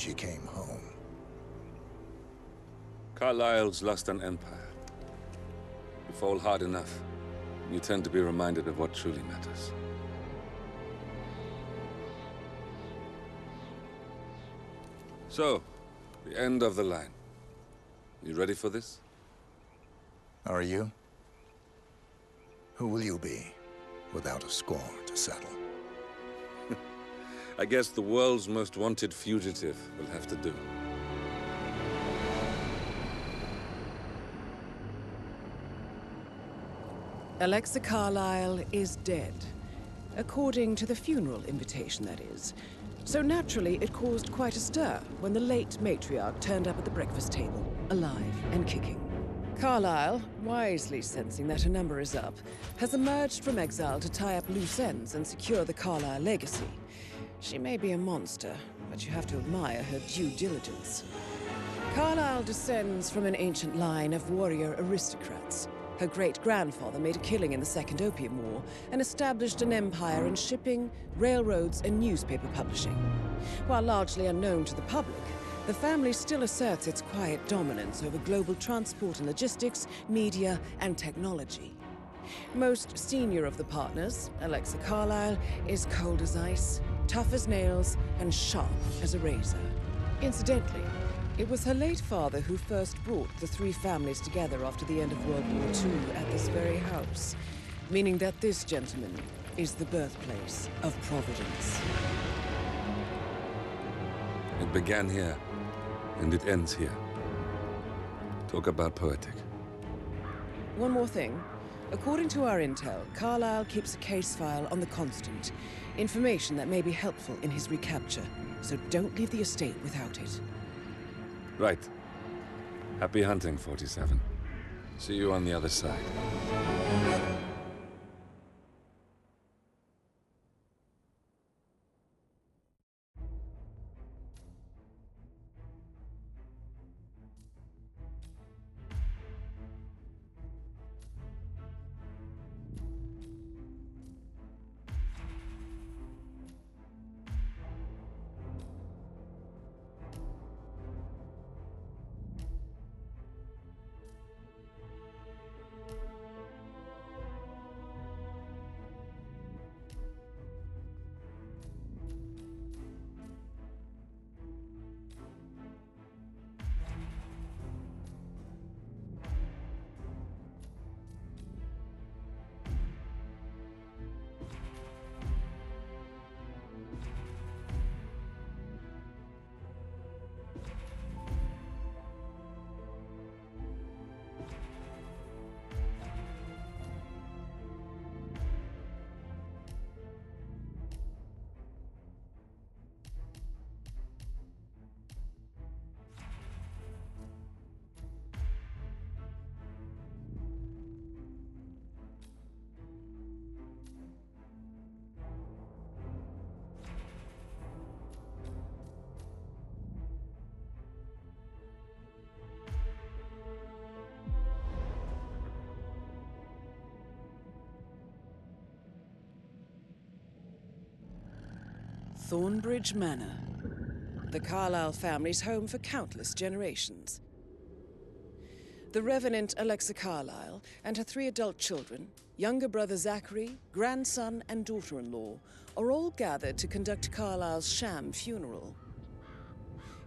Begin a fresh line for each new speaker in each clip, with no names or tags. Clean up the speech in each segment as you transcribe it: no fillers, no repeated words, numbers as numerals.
she came home.
Carlyle's lost an empire. You fall hard enough, and you tend to be reminded of what truly matters. So, the end of the line. You ready for this?
Are you? Who will you be, without a score to settle?
I guess the world's most wanted fugitive will have to do.
Alexa Carlyle is dead. According to the funeral invitation, that is. So naturally, it caused quite a stir when the late matriarch turned up at the breakfast table, alive and kicking. Carlyle, wisely sensing that her number is up, has emerged from exile to tie up loose ends and secure the Carlyle legacy. She may be a monster, but you have to admire her due diligence. Carlyle descends from an ancient line of warrior aristocrats. Her great-grandfather made a killing in the Second Opium War and established an empire in shipping, railroads, and newspaper publishing. While largely unknown to the public, the family still asserts its quiet dominance over global transport and logistics, media, and technology. Most senior of the partners, Alexa Carlyle, is cold as ice, tough as nails, and sharp as a razor. Incidentally, it was her late father who first brought the three families together after the end of World War II at this very house, meaning that this gentleman is the birthplace of Providence.
It began here, and it ends here. Talk about poetic.
One more thing. According to our intel, Carlyle keeps a case file on the Constant, information that may be helpful in his recapture, so don't leave the estate without it.
Right. Happy hunting, 47. See you on the other side.
Thornbridge Manor, the Carlyle family's home for countless generations. The Revenant Alexa Carlyle and her 3 adult children, younger brother Zachary, grandson, and daughter-in-law, are all gathered to conduct Carlyle's sham funeral.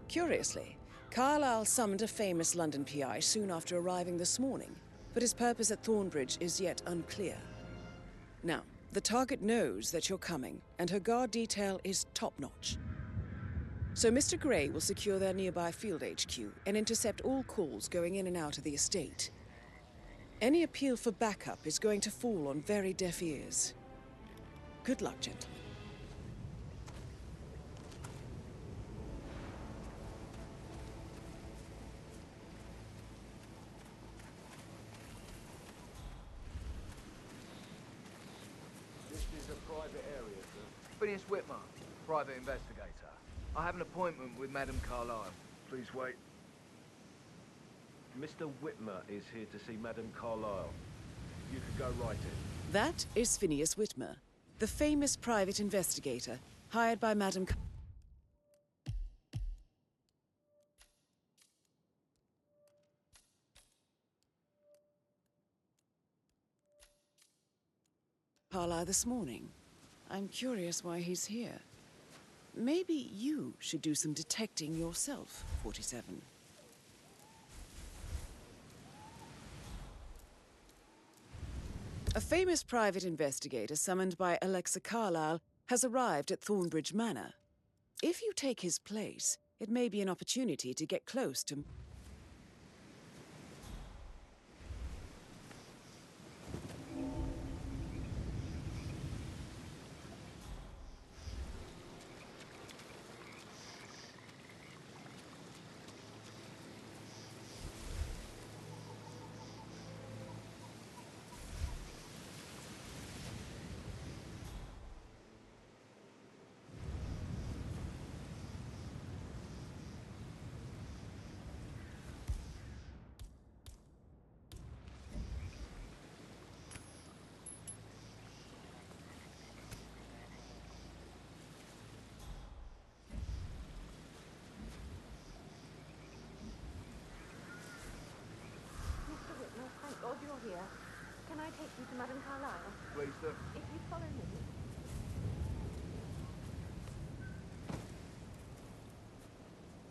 Curiously, Carlyle summoned a famous London PI soon after arriving this morning, but his purpose at Thornbridge is yet unclear. Now, the target knows that you're coming, and her guard detail is top-notch. So Mr. Gray will secure their nearby field HQ and intercept all calls going in and out of the estate. Any appeal for backup is going to fall on very deaf ears. Good luck, gentlemen.
Private area, sir. Phineas Whitmer, private investigator. I have an appointment with Madame Carlyle. Please wait.
Mr. Whitmer is here to see Madame Carlyle. You could go right in.
That is Phineas Whitmer, the famous private investigator hired by Madame Carlyle this morning. I'm curious why he's here. Maybe you should do some detecting yourself, 47. A famous private investigator summoned by Alexa Carlyle has arrived at Thornbridge Manor. If you take his place, it may be an opportunity to get close to...
Thank God you're here. Can I take you to Madame Carlyle?
Please do.
If you follow me.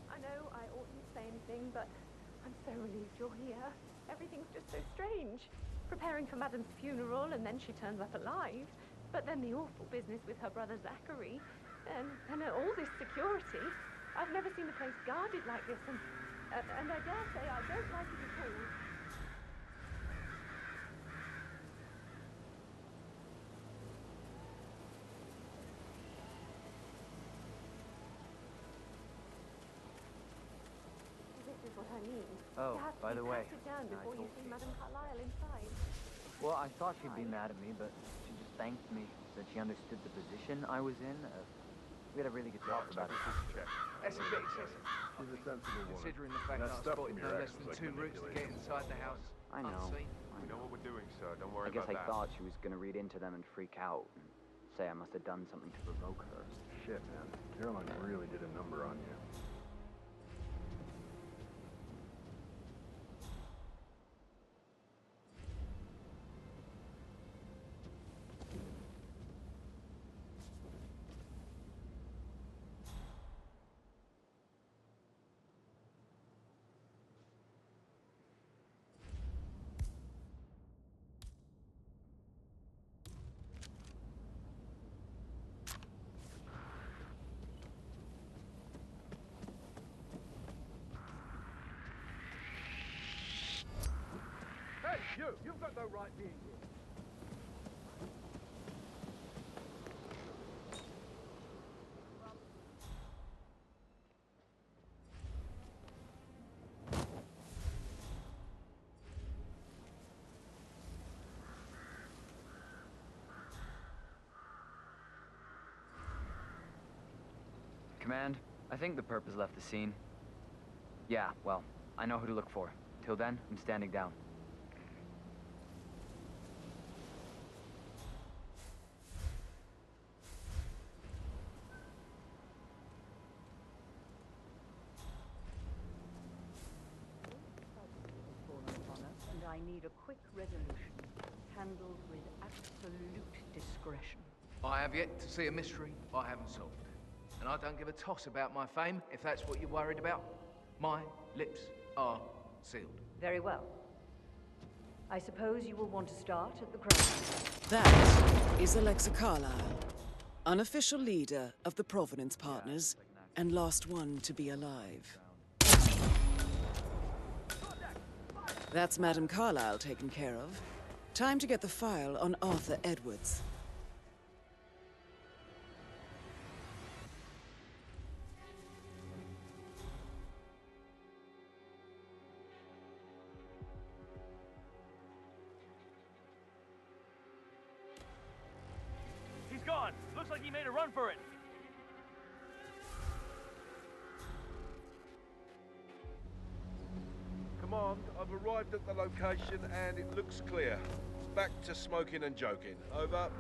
I know I oughtn't say anything, but I'm so relieved you're here. Everything's just so strange. Preparing for Madame's funeral, and then she turns up alive. But then the awful business with her brother Zachary, and all this security. I've never seen the place guarded like this, and I dare say I don't like it at all. What I mean.
Oh, by the way,
Sit down before you see Madame Carlyle inside.
well, I thought she'd be mad at me, but she just thanked me, said she understood the position I was in. We had a really good talk about it.
That's a bit excessive.
She's a sensible woman.
Considering the fact that I spotted no less than 2 routes to get inside the house
I know.
unseen.
We know what we're doing, sir. Don't worry
I guess
about
I
that.
thought she was gonna read into them and freak out and say I must have done something to provoke her.
Shit, man. Caroline really did a number on you. Hey, you've got no right being here.
Command, I think the perp has left the scene. Yeah, well, I know who to look for. Till then, I'm standing down.
And I need a quick resolution, handled with absolute discretion.
I have yet to see a mystery I haven't solved. And I don't give a toss about my fame, if that's what you're worried about. My lips are sealed.
Very well. I suppose you will want to start at the crown.
That is Alexa Carlyle, unofficial leader of the Provenance Partners, and last one to be alive. That's Madame Carlyle taken care of. Time to get the file on Arthur Edwards.
He's gone. Looks like he made a run for it.
Command, I've arrived at the location and it looks clear. Back to smoking and joking. Over.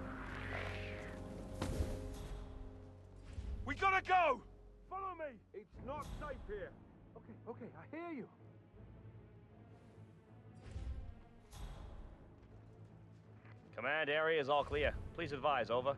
We gotta go! Follow me! It's not safe here. Okay, I hear you.
Command area is all clear. Please advise, over.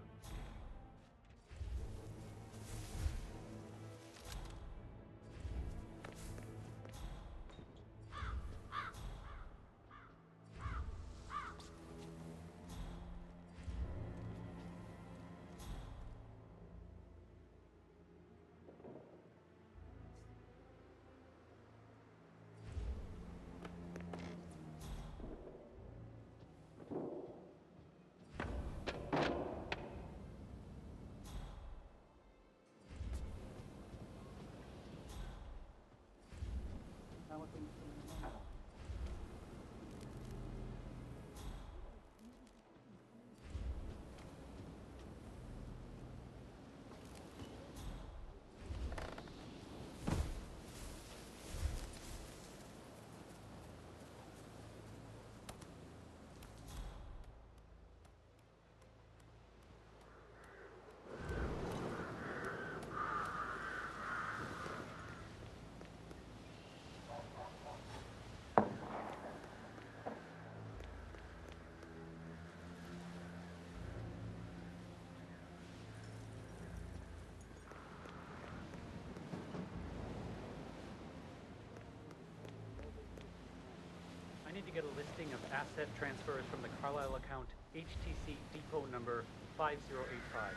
I need to get a listing of asset transfers from the Carlisle account HTC depot number 5085.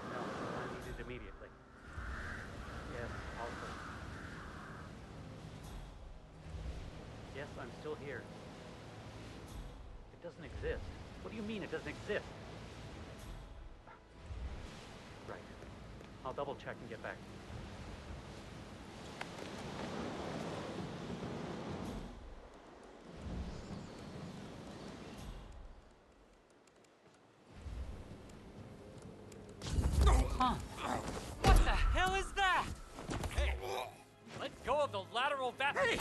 No, I need it immediately. Yes, also. Yes, I'm still here. It doesn't exist. What do you mean it doesn't exist? Right. I'll double check and get back.
Huh. What the hell is that? Hey, let go of the lateral Hey!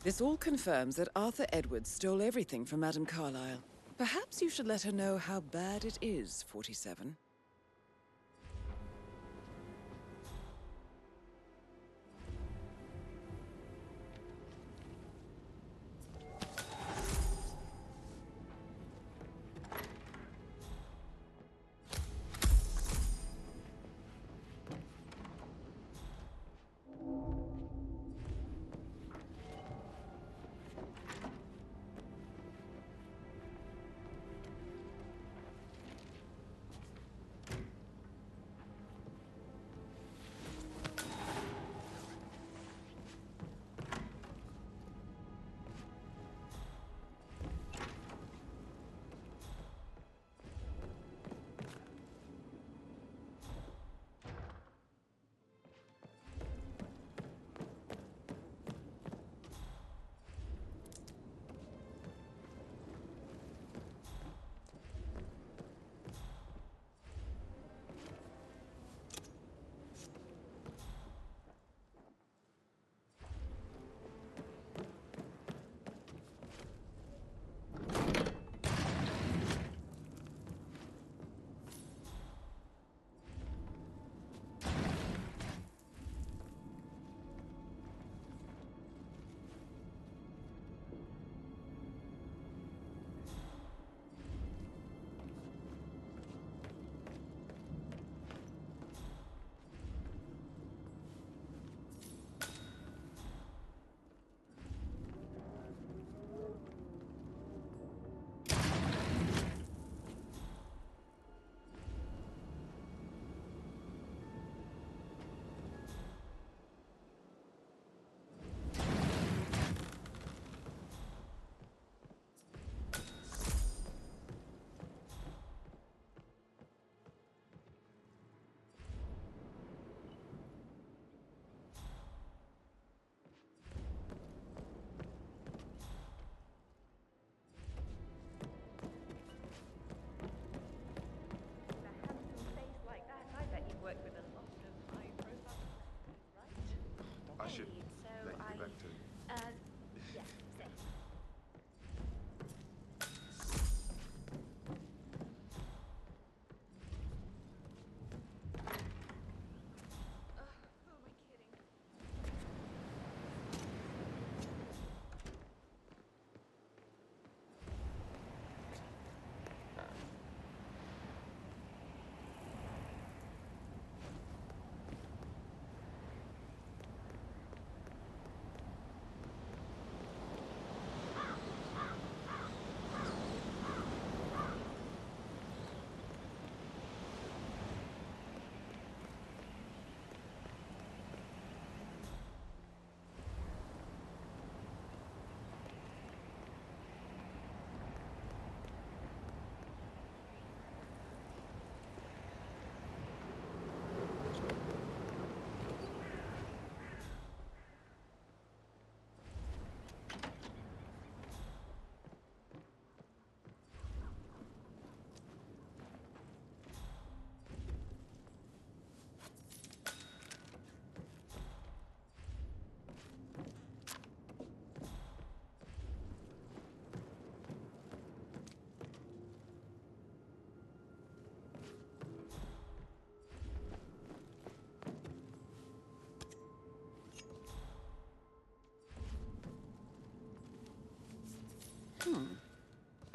This all confirms that Arthur Edwards stole everything from Madame Carlyle. Perhaps you should let her know how bad it is, 47.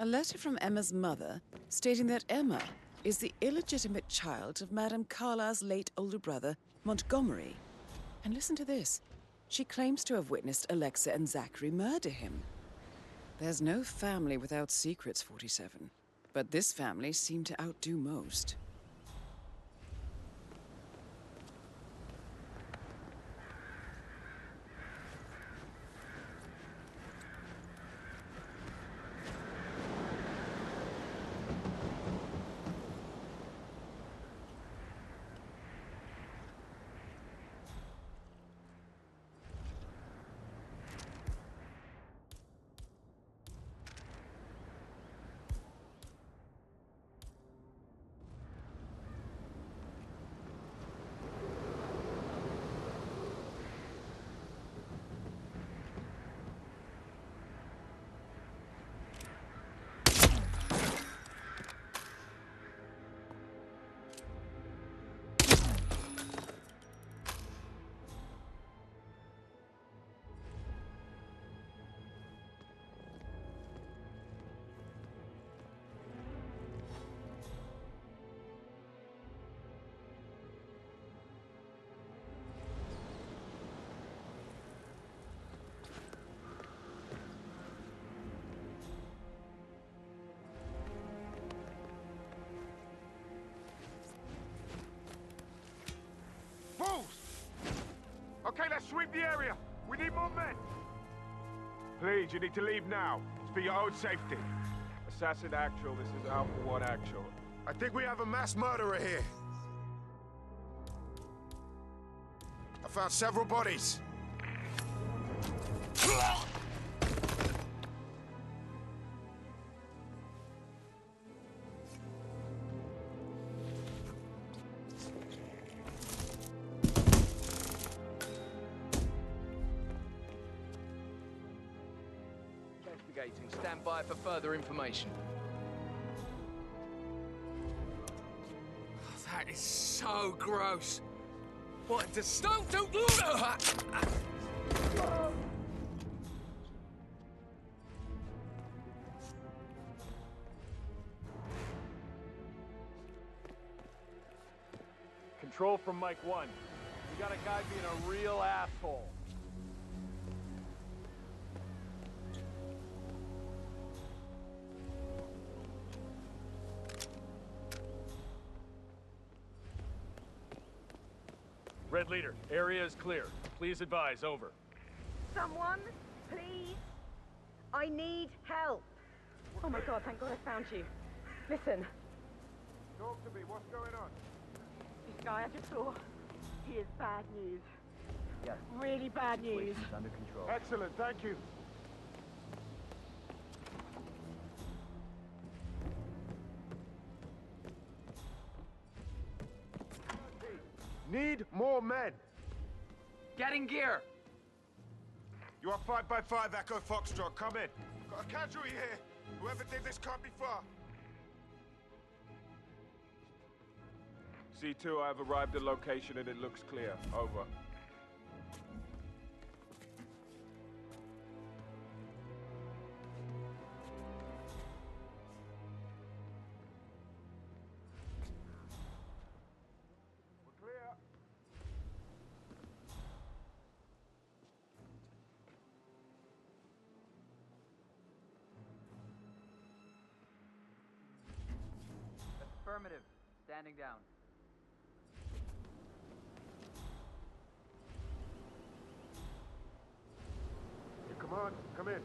A letter from Emma's mother stating that Emma is the illegitimate child of Madame Carlyle's late older brother, Montgomery. And listen to this. She claims to have witnessed Alexa and Zachary murder him. There's no family without secrets, 47. But this family seemed to outdo most.
Okay, let's sweep the area. We need more men. Please, you need to leave now. It's for your own safety. Assassin Actual, this is Alpha 1 Actual. I think we have a mass murderer here. I found several bodies.
Stand by for further information.
That is so gross. What does... Don't...
Control from Mike 1. We got a guy being a real asshole. Red Leader, area is clear. Please advise, over.
Someone, please. I need help. Oh my God, thank God I found you. Listen.
Talk to me, what's going on?
This guy I just saw, he is bad news.
Yes.
Really bad news.
It's under control.
Excellent, thank you. Need more men.
Get in gear.
You are 5x5 Echo Foxtrot. Come in. Got a casualty here. Whoever did this can't be far. C2, I have arrived at location and it looks clear. Over.
Affirmative. Standing down.
Yeah, come on, come in.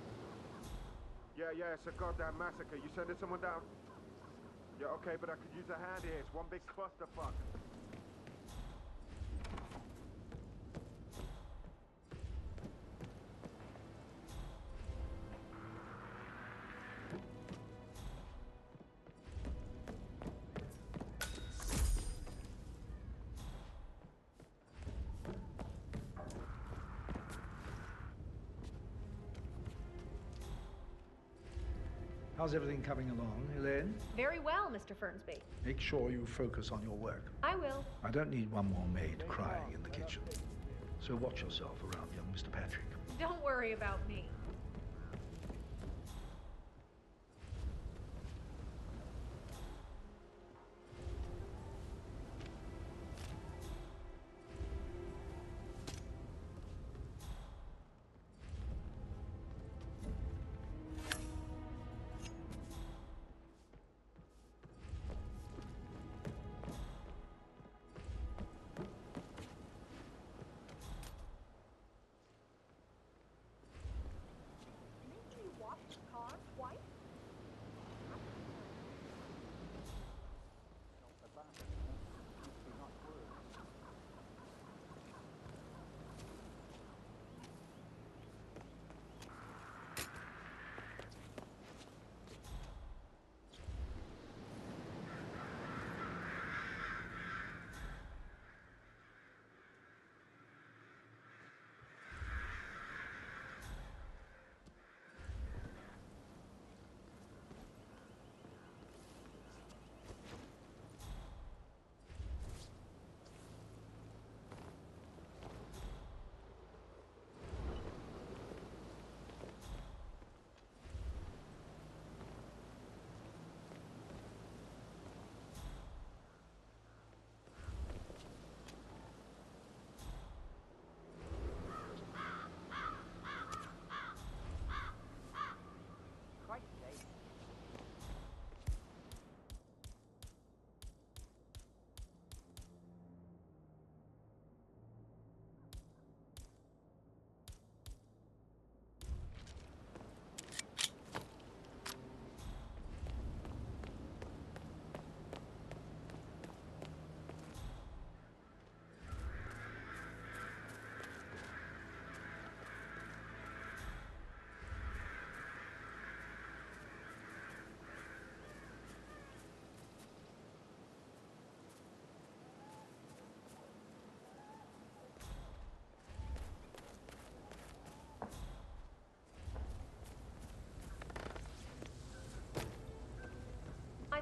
Yeah, it's a goddamn massacre. You sending someone down? Yeah, okay, but I could use a hand here. It's one big clusterfuck.
How's everything coming along, Elaine?
Very well, Mr. Fernsby.
Make sure you focus on your work.
I will.
I don't need one more maid crying in the kitchen. So watch yourself around young Mr. Patrick.
Don't worry about me.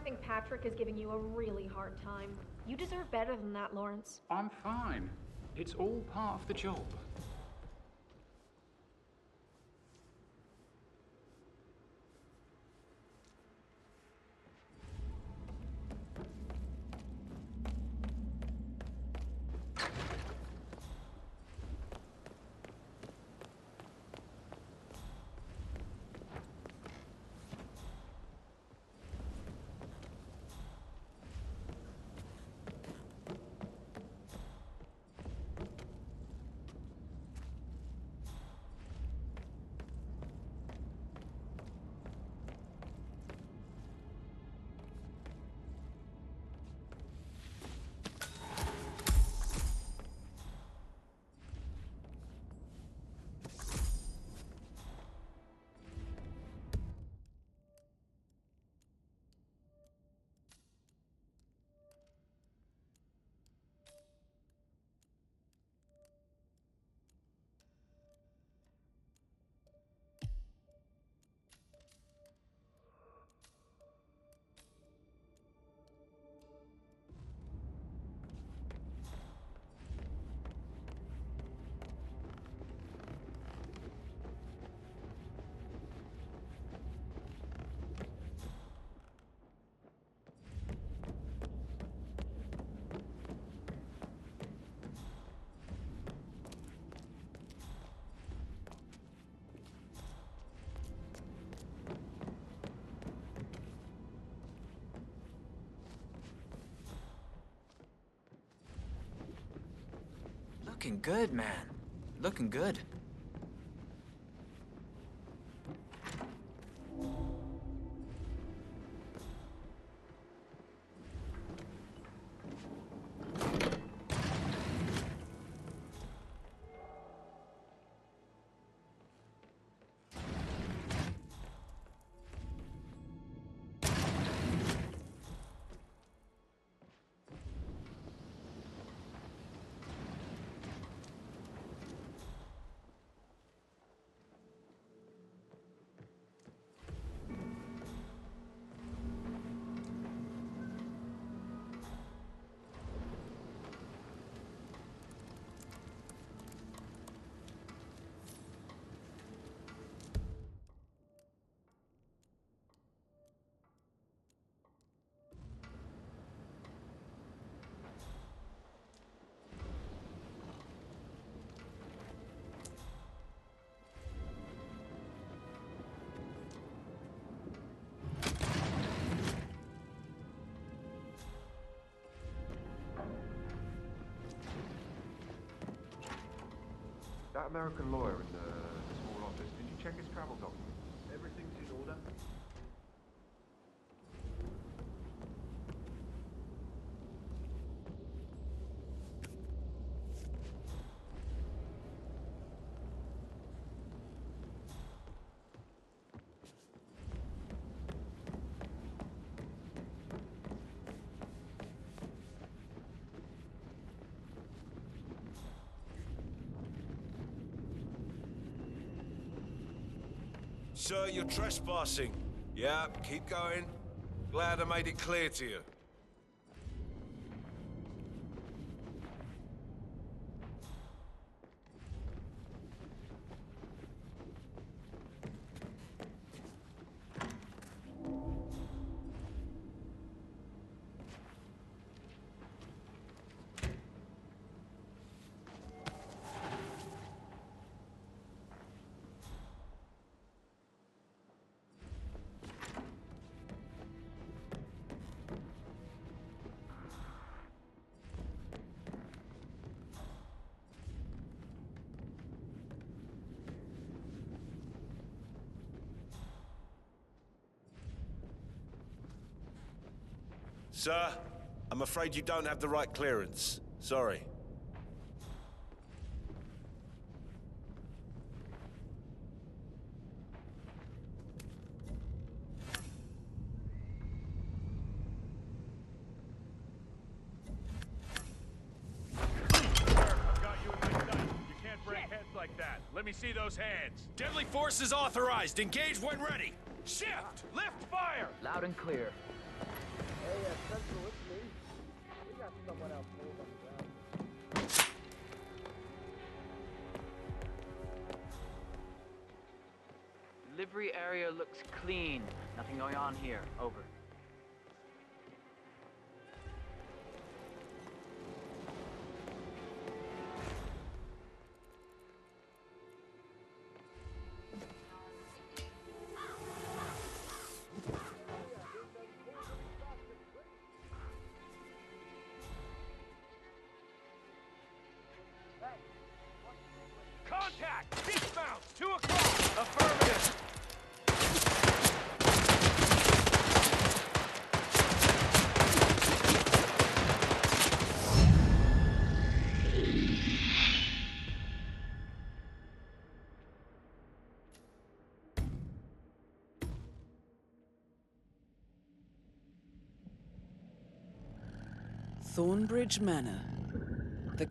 think Patrick is giving you a really hard time. You deserve better than that, Lawrence.
I'm fine. It's all part of the job.
Looking good, man. Looking good.
That American lawyer in the small office, did you check his travel documents? Everything's in order?
Sir, you're trespassing. Yeah, keep going. Glad I made it clear to you. Sir, I'm afraid you don't have the right clearance. Sorry.
Let me see those hands. Deadly force is authorized. Engage when ready. Shift! Lift fire!
Loud and clear.
Central, it's me. We got someone else moving on the ground.
Delivery area looks clean. Nothing going on here. Over.
Contact! Dismount! 2 o'clock!
Affirmative!
Thornbridge Manor. The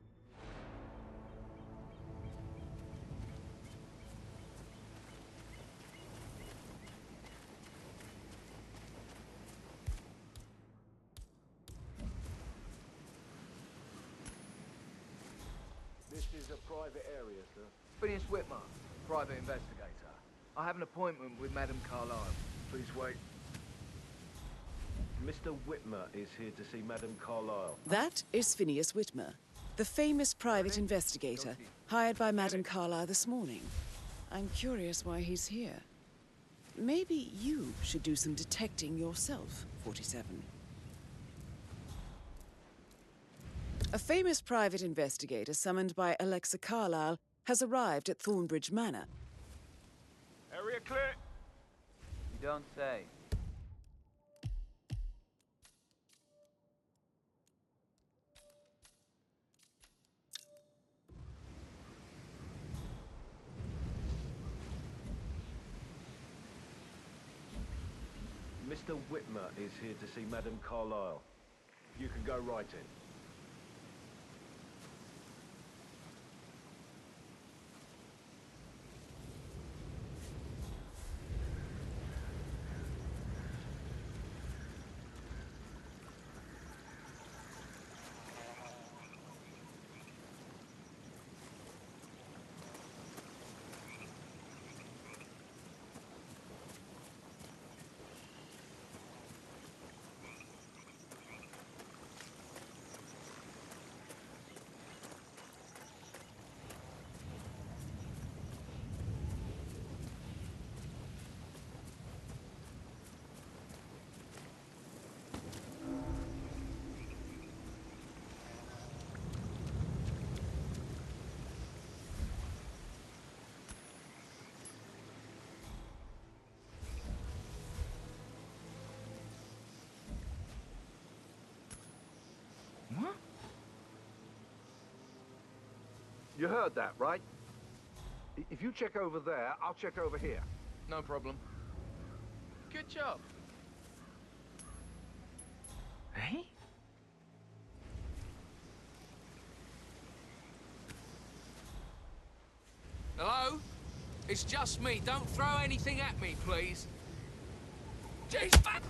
This is a private area, sir.
Phineas Whitmer, private investigator. I have an appointment with Madame Carlyle.
Please wait. Mr. Whitmer is here to see Madame Carlyle.
That is Phineas Whitmer, the famous private investigator hired by Madame Carlyle this morning. I'm curious why he's here. Maybe you should do some detecting yourself, 47. A famous private investigator summoned by Alexa Carlyle has arrived at Thornbridge Manor.
Area clear.
You don't say.
Mr. Whitmer is here to see Madame Carlyle. You can go right in.
What?
You heard that, right? If you check over there, I'll check over here.
No problem. Good job. Hey?
Hello? It's just me. Don't throw anything at me, please. Jeez, fuck!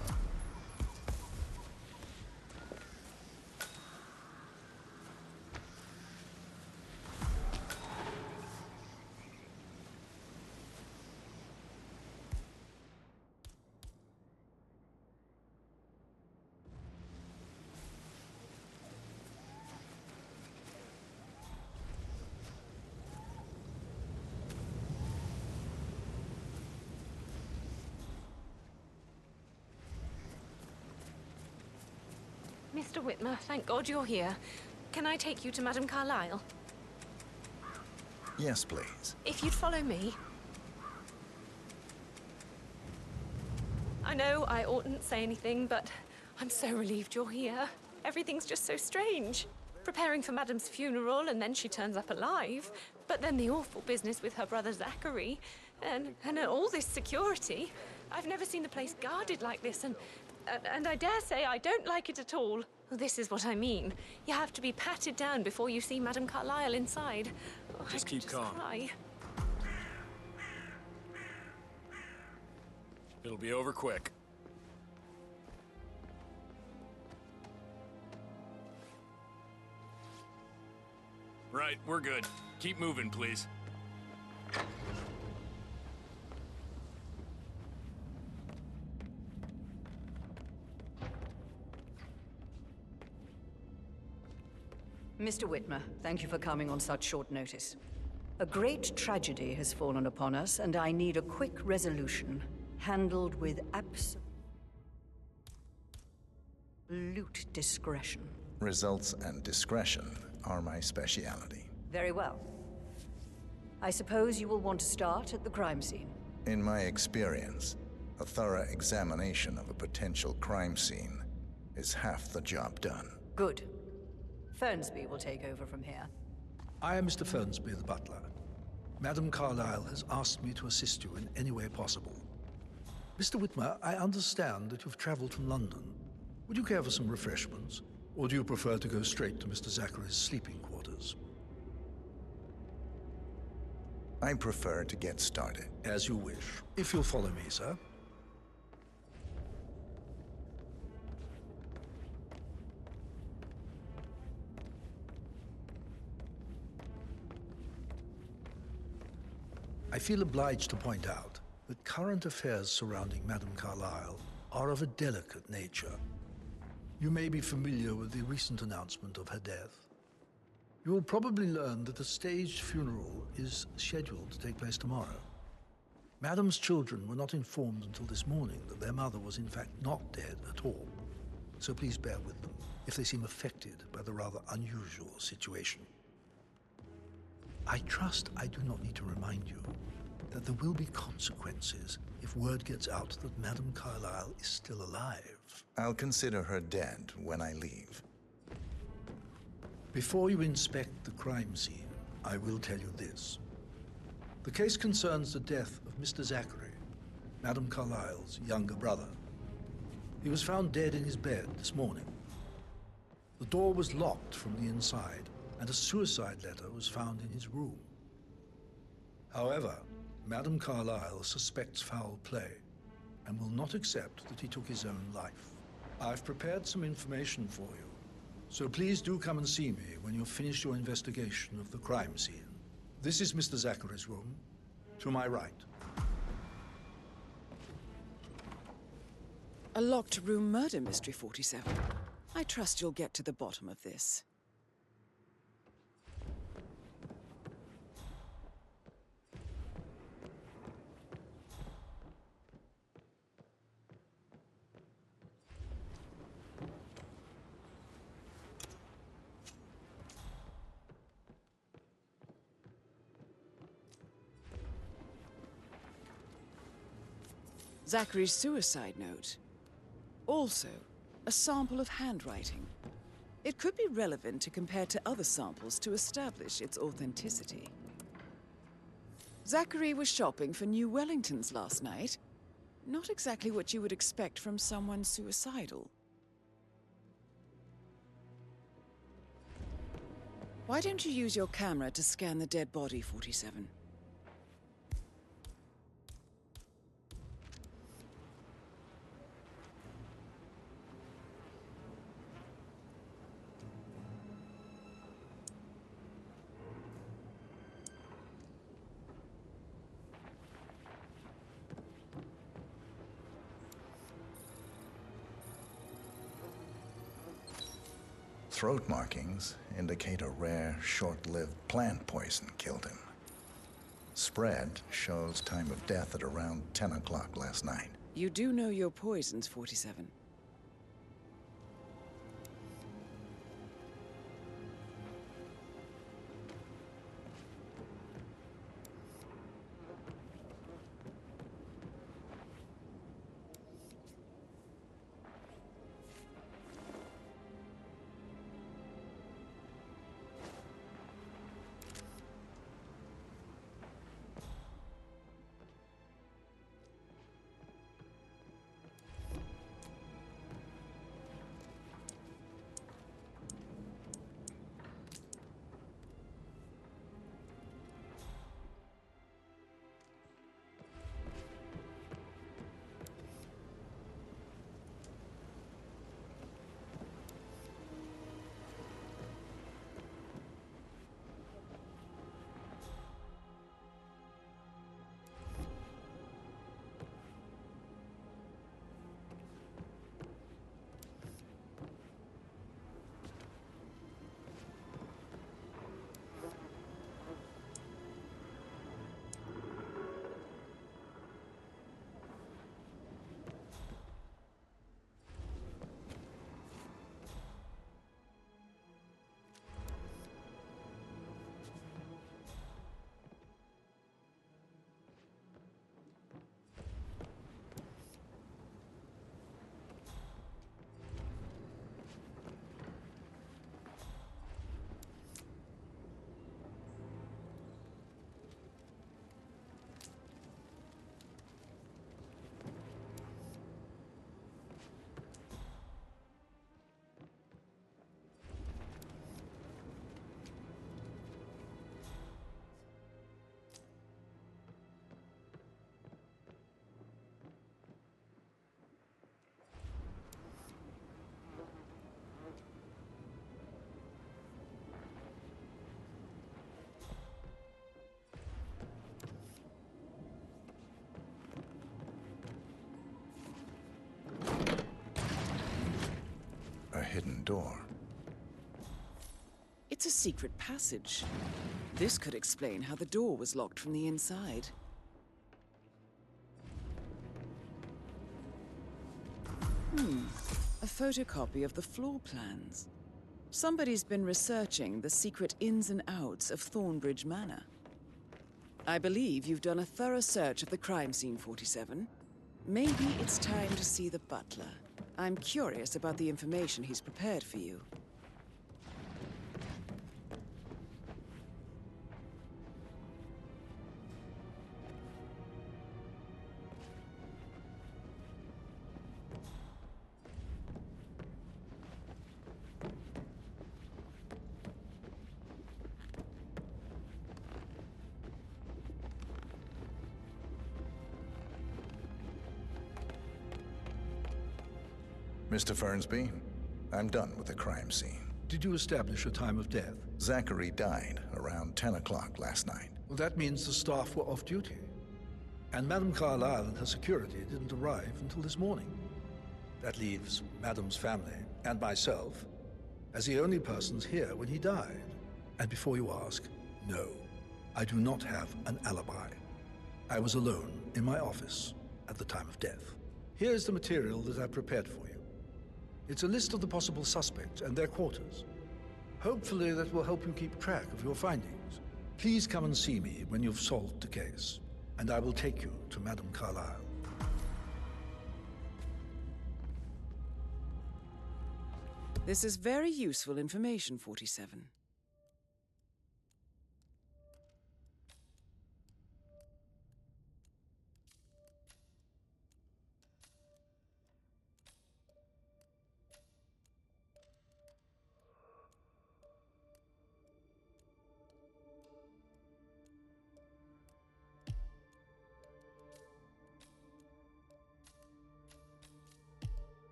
Mr. Whitmer, thank God you're here. Can I take you to Madame Carlyle?
Yes, please.
If you'd follow me. I know I oughtn't say anything, but I'm so relieved you're here. Everything's just so strange. Preparing for Madame's funeral, and then she turns up alive. But then the awful business with her brother Zachary, and all this security. I've never seen the place guarded like this, and I dare say I don't like it at all. This is what I mean. You have to be patted down before you see Madame Carlyle inside. Oh,
Just
I
keep
could
calm.
Cry.
It'll be over quick.
Right, we're good. Keep moving, please.
Mr. Whitmer, thank you for coming on such short notice. A great tragedy has fallen upon us, and I need a quick resolution, handled with absolute discretion.
Results and discretion are my speciality.
Very well. I suppose you will want to start at the crime scene.
In my experience, a thorough examination of a potential crime scene is half the job done.
Good. Fernsby will take over from here.
I am Mr. Fernsby, the butler. Madam Carlyle has asked me to assist you in any way possible. Mr. Whitmer, I understand that you've traveled from London. Would you care for some refreshments? Or do you prefer to go straight to Mr. Zachary's sleeping quarters?
I prefer to get started.
As you wish. If you'll follow me, sir. I feel obliged to point out that current affairs surrounding Madame Carlyle are of a delicate nature. You may be familiar with the recent announcement of her death. You will probably learn that a staged funeral is scheduled to take place tomorrow. Madame's children were not informed until this morning that their mother was in fact not dead at all. So please bear with them if they seem affected by the rather unusual situation. I trust I do not need to remind you that there will be consequences if word gets out that Madame Carlyle is still alive.
I'll consider her dead when I leave.
Before you inspect the crime scene, I will tell you this. The case concerns the death of Mr. Zachary, Madame Carlyle's younger brother. He was found dead in his bed this morning. The door was locked from the inside, and a suicide letter was found in his room. However, Madame Carlyle suspects foul play and will not accept that he took his own life. I've prepared some information for you, so please do come and see me when you've finished your investigation of the crime scene. This is Mr. Zachary's room, to my right.
A locked room murder mystery, 47. I trust you'll get to the bottom of this. Zachary's suicide note. Also, a sample of handwriting. It could be relevant to compare to other samples to establish its authenticity. Zachary was shopping for new Wellingtons last night. Not exactly what you would expect from someone suicidal. Why don't you use your camera to scan the dead body, 47?
Throat markings indicate a rare, short-lived plant poison killed him. Spread shows time of death at around 10 o'clock last night.
You do know your poisons, 47.
door.
It's a secret passage. This could explain how the door was locked from the inside. A photocopy of the floor plans. Somebody's been researching the secret ins and outs of Thornbridge Manor. I believe you've done a thorough search of the crime scene, 47. Maybe it's time to see the butler. I'm curious about the information he's prepared for you.
Mr. Fernsby, I'm done with the crime scene.
Did you establish a time of death?
Zachary died around 10 o'clock last night.
Well, that means the staff were off duty. And Madame Carlyle and her security didn't arrive until this morning. That leaves Madame's family and myself as the only persons here when he died. And before you ask, no, I do not have an alibi. I was alone in my office at the time of death. Here's the material that I've prepared for you. It's a list of the possible suspects and their quarters. Hopefully that will help you keep track of your findings. Please come and see me when you've solved the case, and I will take you to Madame Carlyle.
This is very useful information, 47.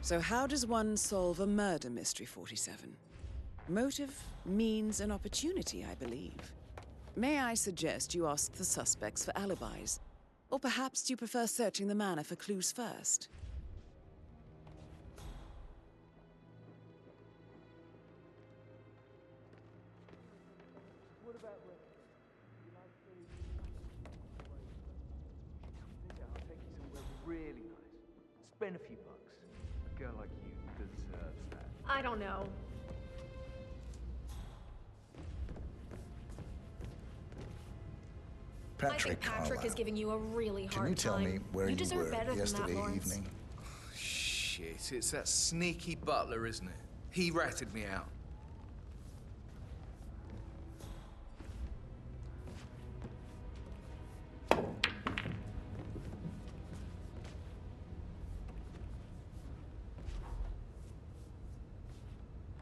So how does one solve a murder mystery, 47? Motive, means, and opportunity, I believe. May I suggest you ask the suspects for alibis? Or perhaps do you prefer searching the manor for clues first?
What about restaurants? You like food? I'll take you somewhere really nice. Spend a few bucks. A girl like you deserves that.
I don't know.
Patrick
I think Patrick
Carlyle.
is giving you a really hard time.
Can you tell me where you
deserve
were
better
yesterday
than that, Lawrence.
evening?
Shit, it's that sneaky butler, isn't it? He ratted me out.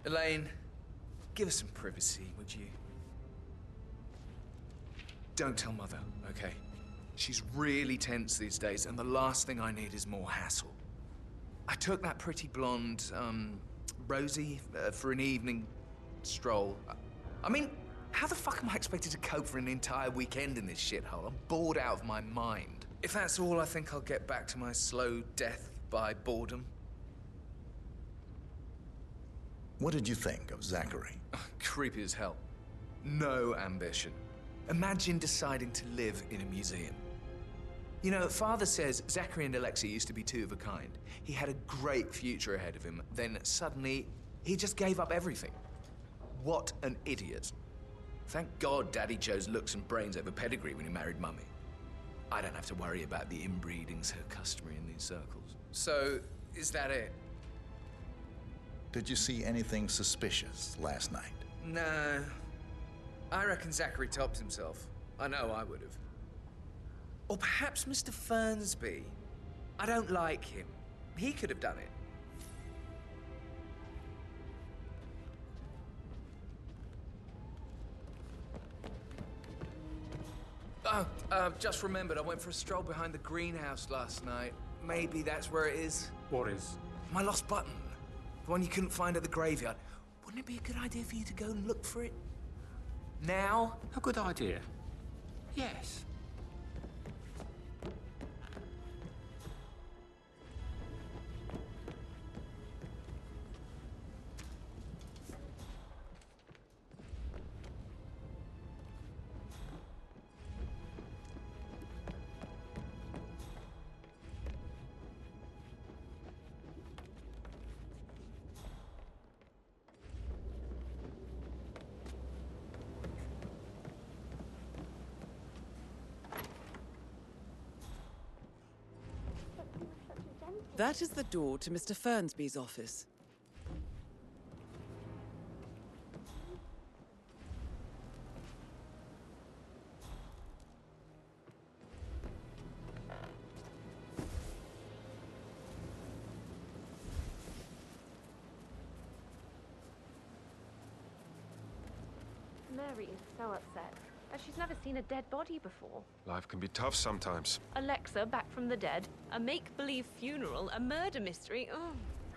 Elaine, give us some privacy, would you? Don't tell Mother, okay? She's really tense these days, and the last thing I need is more hassle. I took that pretty blonde, Rosie, for an evening stroll. I mean, how the fuck am I expected to cope for an entire weekend in this shithole? I'm bored out of my mind. If that's all, I think I'll get back to my slow death by boredom.
What did you think of Zachary?
Creepy as hell. No ambition. Imagine deciding to live in a museum. You know, Father says Zachary and Alexia used to be two of a kind. He had a great future ahead of him, then suddenly, he just gave up everything. What an idiot. Thank God Daddy chose looks and brains over pedigree when he married Mummy. I don't have to worry about the inbreeding so customary in these circles. So, is that it?
Did you see anything suspicious last night?
No. I reckon Zachary topped himself. I know I would have. Or perhaps Mr. Fernsby. I don't like him. He could have done it. Oh, just remembered I went for a stroll behind the greenhouse last night. Maybe that's where it is.
What is?
My lost button. The one you couldn't find at the graveyard. Wouldn't Wouldn't it be a good idea for you to go and look for it? Now?
A good idea. Yes.
That is the door to Mr. Fernsby's office.
Mary is so upset. And she's never seen a dead body before.
Life can be tough sometimes.
Alexa back from the dead, a make-believe funeral, a murder mystery. Oh,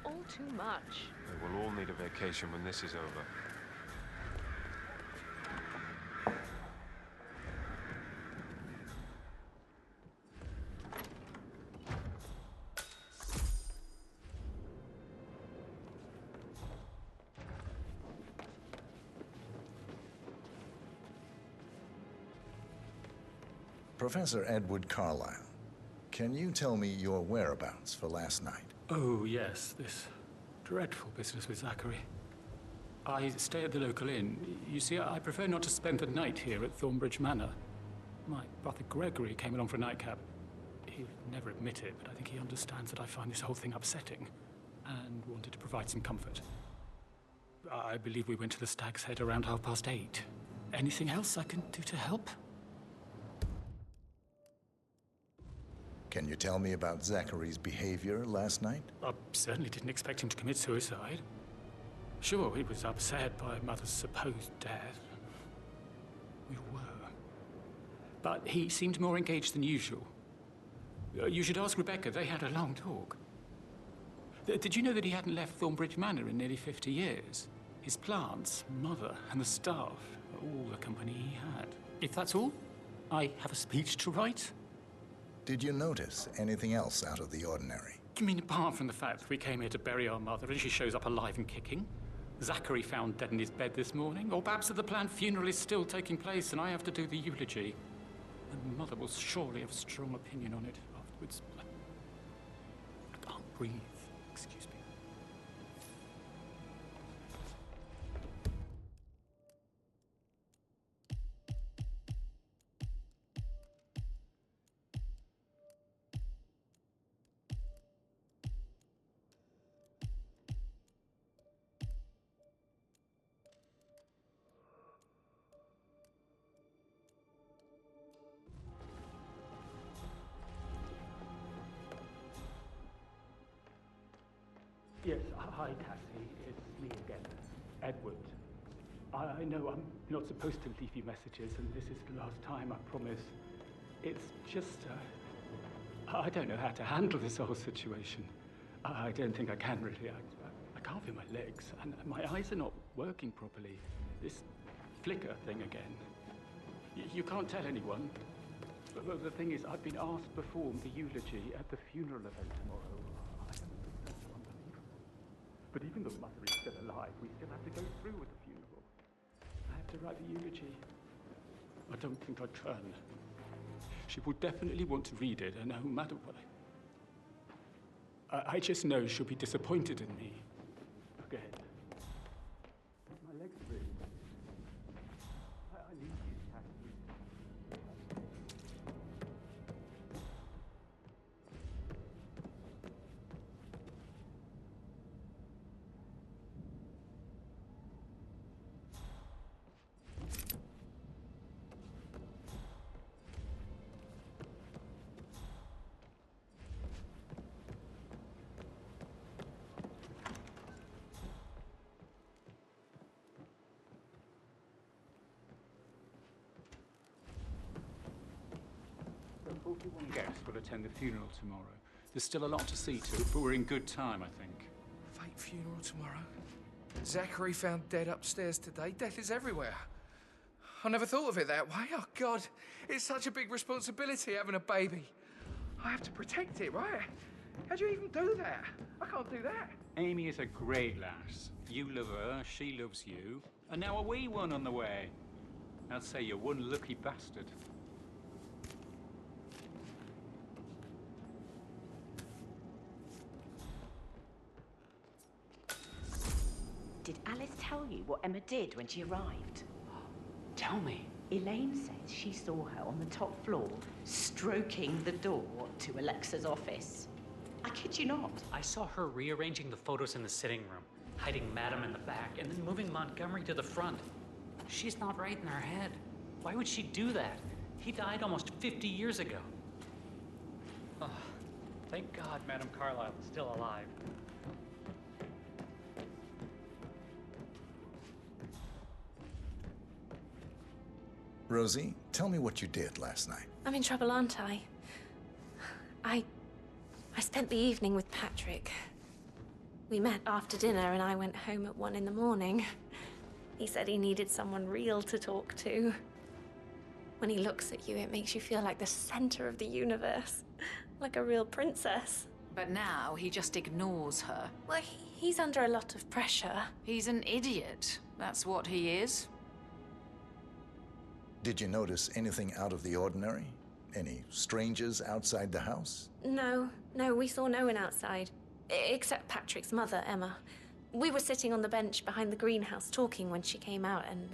all too much.
They will all need a vacation when this is over.
Professor Edward Carlyle, can you tell me your whereabouts for last night?
Oh, yes, this dreadful business with Zachary. I stay at the local inn. You see, I prefer not to spend the night here at Thornbridge Manor. My brother Gregory came along for a nightcap. He would never admit it, but I think he understands that I find this whole thing upsetting and wanted to provide some comfort. I believe we went to the Stag's Head around 8:30. Anything else I can do to help?
Can you tell me about Zachary's behavior last night?
I certainly didn't expect him to commit suicide. Sure, he was upset by Mother's supposed death. We were. But he seemed more engaged than usual. You should ask Rebecca. They had a long talk. Did you know that he hadn't left Thornbridge Manor in nearly 50 years? His plants, Mother, and the staff, all the company he had. If that's all, I have a speech to write.
Did you notice anything else out of the ordinary?
You mean apart from the fact that we came here to bury our mother and she shows up alive and kicking? Zachary found dead in his bed this morning? Or perhaps that the planned funeral is still taking place and I have to do the eulogy? And Mother will surely have a strong opinion on it afterwards. I can't breathe. Excuse me. Yes, hi, Cassie. It's me again, Edward. I know I'm not supposed to leave you messages, and this is the last time, I promise. It's just, I don't know how to handle this whole situation. I don't think I can, really. I can't feel my legs, and my eyes are not working properly. This flicker thing again. You can't tell anyone. But the thing is, I've been asked to perform the eulogy at the funeral event tomorrow. But even though Mother is still alive, we still have to go through with the funeral. I have to write the eulogy. I don't think I can. She will definitely want to read it, and no matter what. I just know she'll be disappointed in me. Again. My legs are really. I need you, Cassie. The 41 guests will attend the funeral tomorrow. There's still a lot to see to, but we're in good time, I think.
Fake funeral tomorrow? Zachary found dead upstairs today. Death is everywhere. I never thought of it that way. Oh, God. It's such a big responsibility having a baby. I have to protect it, right? How do you even do that? I can't do that.
Amy is a great lass. You love her, she loves you. And now a wee one on the way. I'll say you're one lucky bastard.
Did Alice tell you what Emma did when she arrived?
Tell me.
Elaine says she saw her on the top floor, stroking the door to Alexa's office. I kid you not.
I saw her rearranging the photos in the sitting room, hiding Madam in the back, and then moving Montgomery to the front. She's not right in her head. Why would she do that? He died almost 50 years ago. Oh, thank God Madam Carlyle is still alive.
Rosie, tell me what you did last night.
I'm in trouble, aren't I? I spent the evening with Patrick. We met after dinner and I went home at 1 in the morning. He said he needed someone real to talk to. When he looks at you, it makes you feel like the center of the universe. Like a real princess.
But now he just ignores her.
Well, he's under a lot of pressure.
He's an idiot. That's what he is.
Did you notice anything out of the ordinary? Any strangers outside the house?
No, we saw no one outside. Except Patrick's mother, Emma. We were sitting on the bench behind the greenhouse talking when she came out and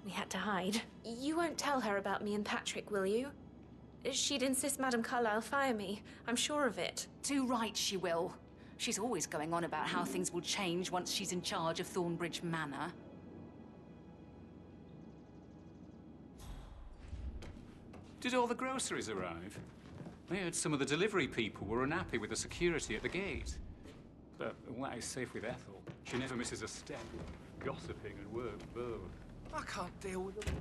we had to hide. You won't tell her about me and Patrick, will you? She'd insist Madame Carlyle fire me. I'm sure of it.
Too right she will. She's always going on about how things will change once she's in charge of Thornbridge Manor.
Did all the groceries arrive? I heard some of the delivery people were unhappy with the security at the gate. But what is safe with Ethel? She never misses a step. Gossiping and work both.
I can't deal with it.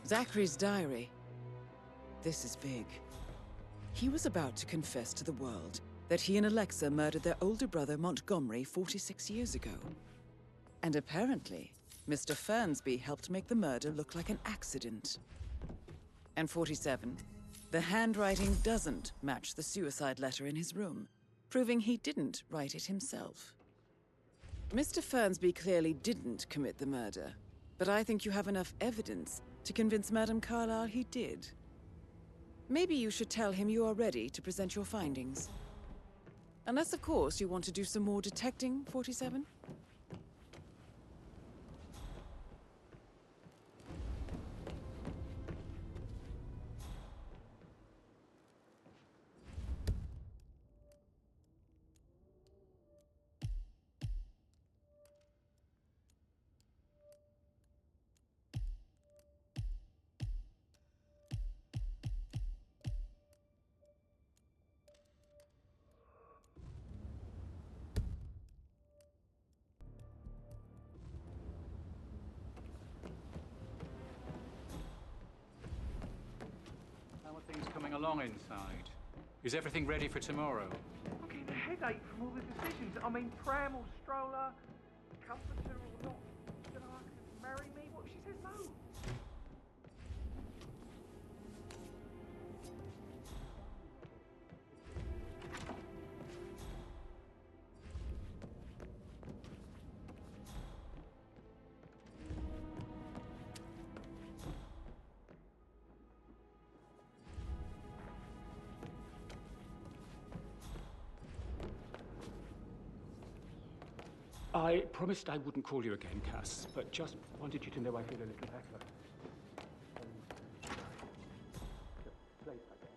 Zachary's diary. This is big. He was about to confess to the world that he and Alexa murdered their older brother Montgomery 46 years ago. And apparently, Mr. Fernsby helped make the murder look like an accident. And 47, the handwriting doesn't match the suicide letter in his room, proving he didn't write it himself. Mr. Fernsby clearly didn't commit the murder, but I think you have enough evidence to convince Madame Carlyle he did. Maybe you should tell him you are ready to present your findings. Unless, of course, you want to do some more detecting, 47?
Things coming along inside. Is everything ready for tomorrow?
I'm getting a headache from all the decisions. I mean, pram or stroller, comforter or not. Should I marry me? What if she says no?
I promised I wouldn't call you again, Cass, but just wanted you to know I feel a little better. Place, I guess.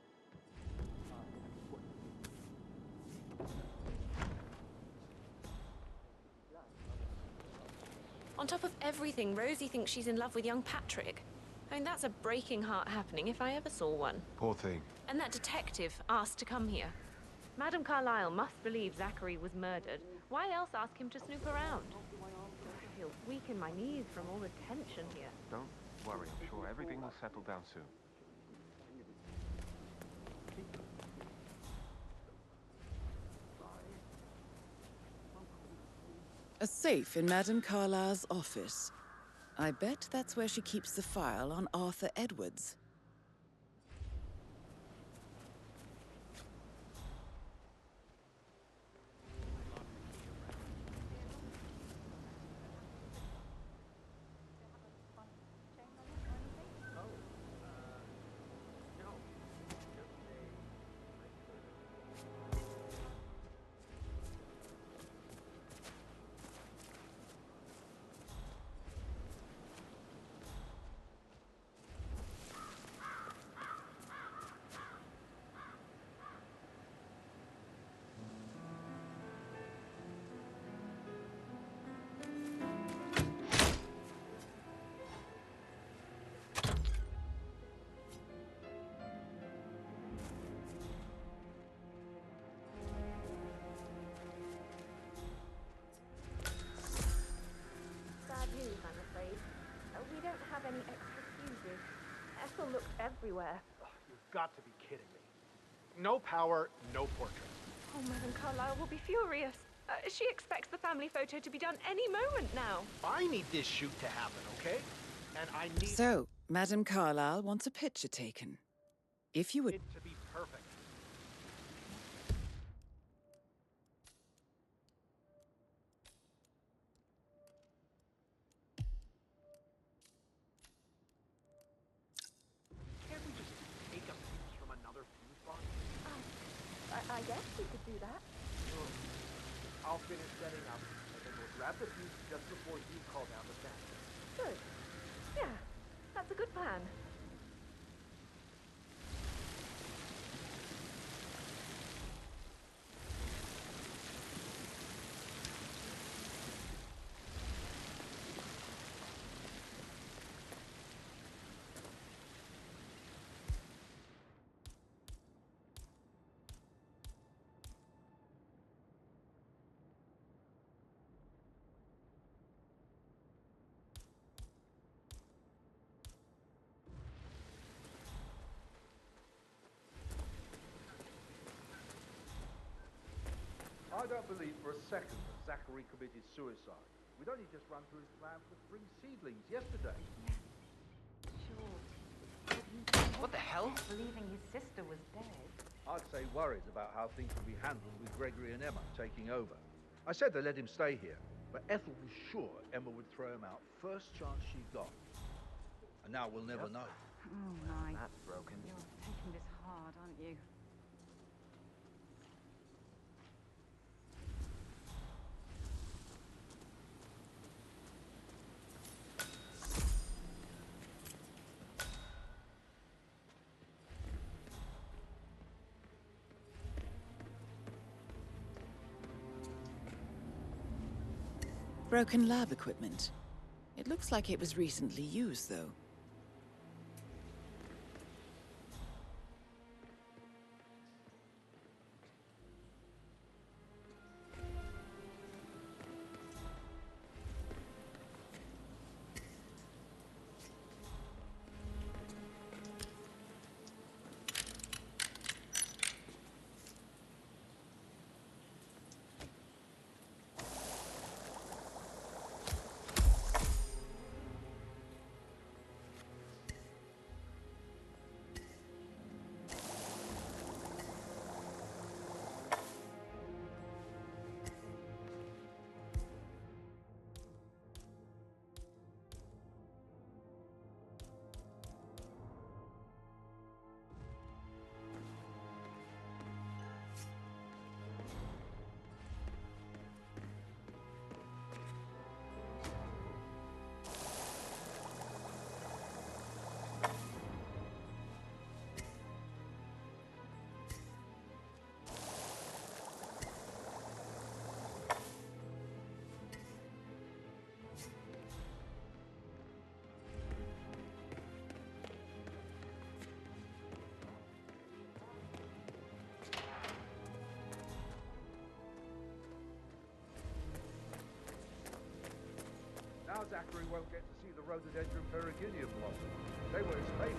On top of everything, Rosie thinks she's in love with young Patrick. I mean, that's a breaking heart happening if I ever saw one.
Poor thing.
And that detective asked to come here. Madame Carlyle must believe Zachary was murdered. Why else ask him to snoop around? I feel weak in my knees from all the tension here.
Don't worry, I'm sure everything will settle down soon.
A safe in Madame Carlyle's office. I bet that's where she keeps the file on Arthur Edwards.
We don't have any extra fuses. Ethel looked everywhere.
You've got to be kidding me. No power, no portrait.
Oh, Madame Carlyle will be furious. She expects the family photo to be done any moment now.
I need this shoot to happen, okay? And I need
So, Madame Carlyle wants a picture taken. If you would...
it to be perfect. Can't we just take a fuse from another fuse box?
I guess we could do that.
Sure. I'll finish setting up, and then we'll grab the fuse just before you call down the fan.
Good. Yeah, that's a good plan.
I don't believe for a second that Zachary committed suicide. We'd only just run through his plan for the spring seedlings yesterday.
Sure.
What the hell?
Believing his sister was dead.
I'd say worried about how things will be handled with Gregory and Emma taking over. I said they let him stay here, but Ethel was sure Emma would throw him out first chance she got. And now we'll never know.
Oh my.
That's broken.
You're taking this hard, aren't you?
Broken lab equipment. It looks like it was recently used, though.
Zachary won't get to see the rhododendron periginium blossom. They were his favorite.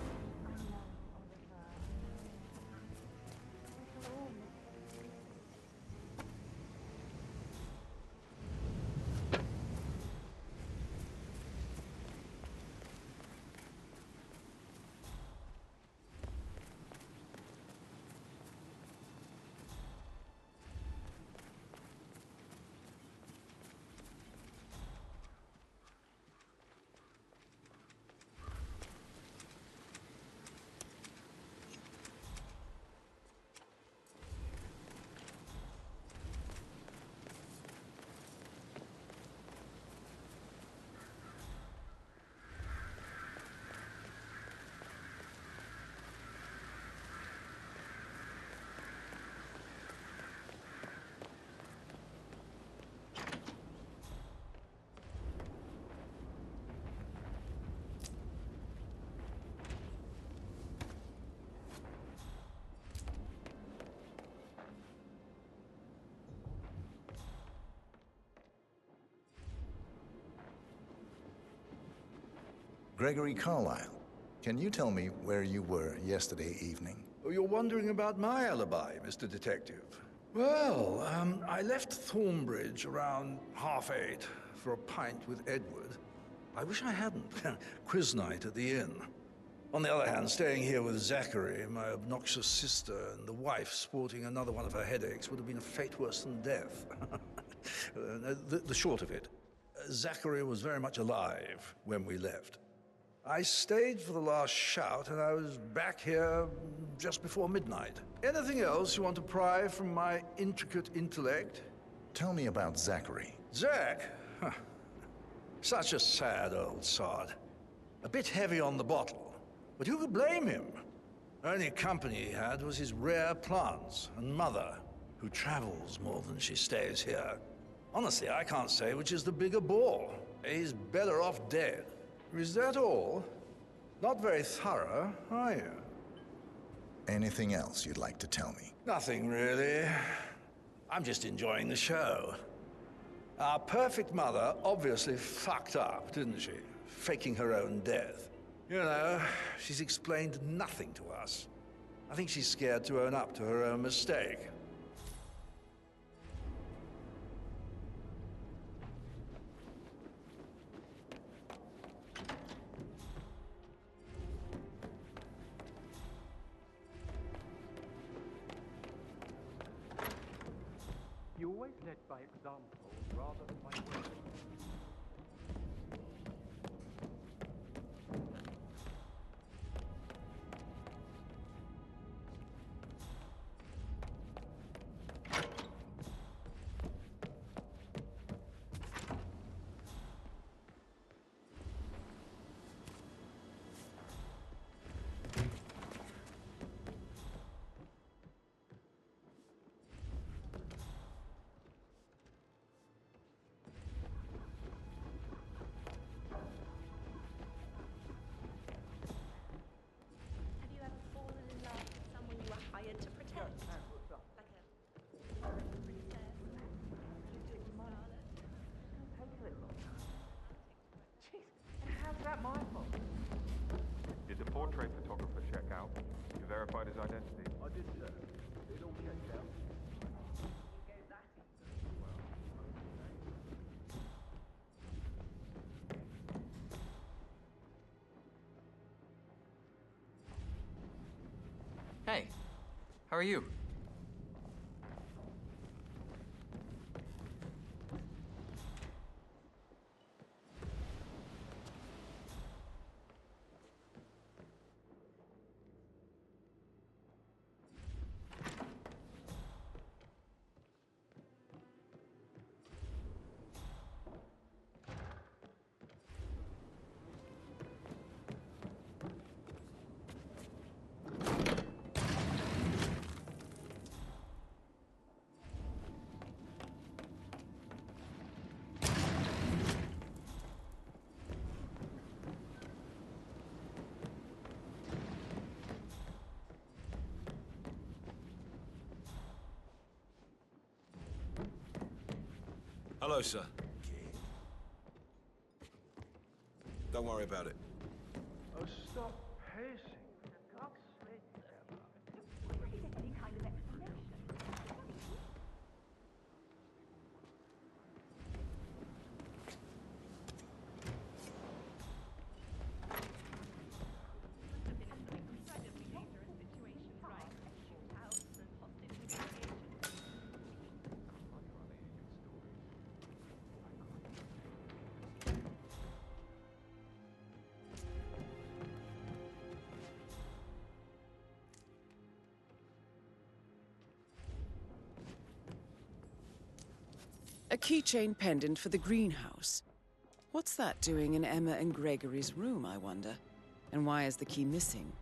Gregory Carlyle, can you tell me where you were yesterday evening?
Oh, you're wondering about my alibi, Mr. Detective. Well, I left Thornbridge around 8:30 for a pint with Edward. I wish I hadn't. Quiz night at the inn. On the other hand, staying here with Zachary, my obnoxious sister, and the wife sporting another one of her headaches would have been a fate worse than death. The short of it, Zachary was very much alive when we left. I stayed for the last shout, and I was back here just before midnight. Anything else you want to pry from my intricate intellect?
Tell me about Zachary.
Zach? Huh. Such a sad old sod. A bit heavy on the bottle, but who could blame him? Only company he had was his rare plants and mother, who travels more than she stays here. Honestly, I can't say which is the bigger bore. He's better off dead. Is that all? Not very thorough, are you?
Anything else you'd like to tell me?
Nothing, really. I'm just enjoying the show. Our perfect mother obviously fucked up, didn't she? Faking her own death. You know, she's explained nothing to us. I think she's scared to own up to her own mistake.
You always led by example rather than by words.
Did the portrait photographer check out? You verified his identity?
I did, sir. It all checked out.
Hey, how are you?
Hello, sir. Don't worry about it.
Oh, stop pacing. For God's sake, Emma.
Any kind of explanation.
A keychain pendant for the greenhouse. What's that doing in Emma and Gregory's room, I wonder? And why is the key missing?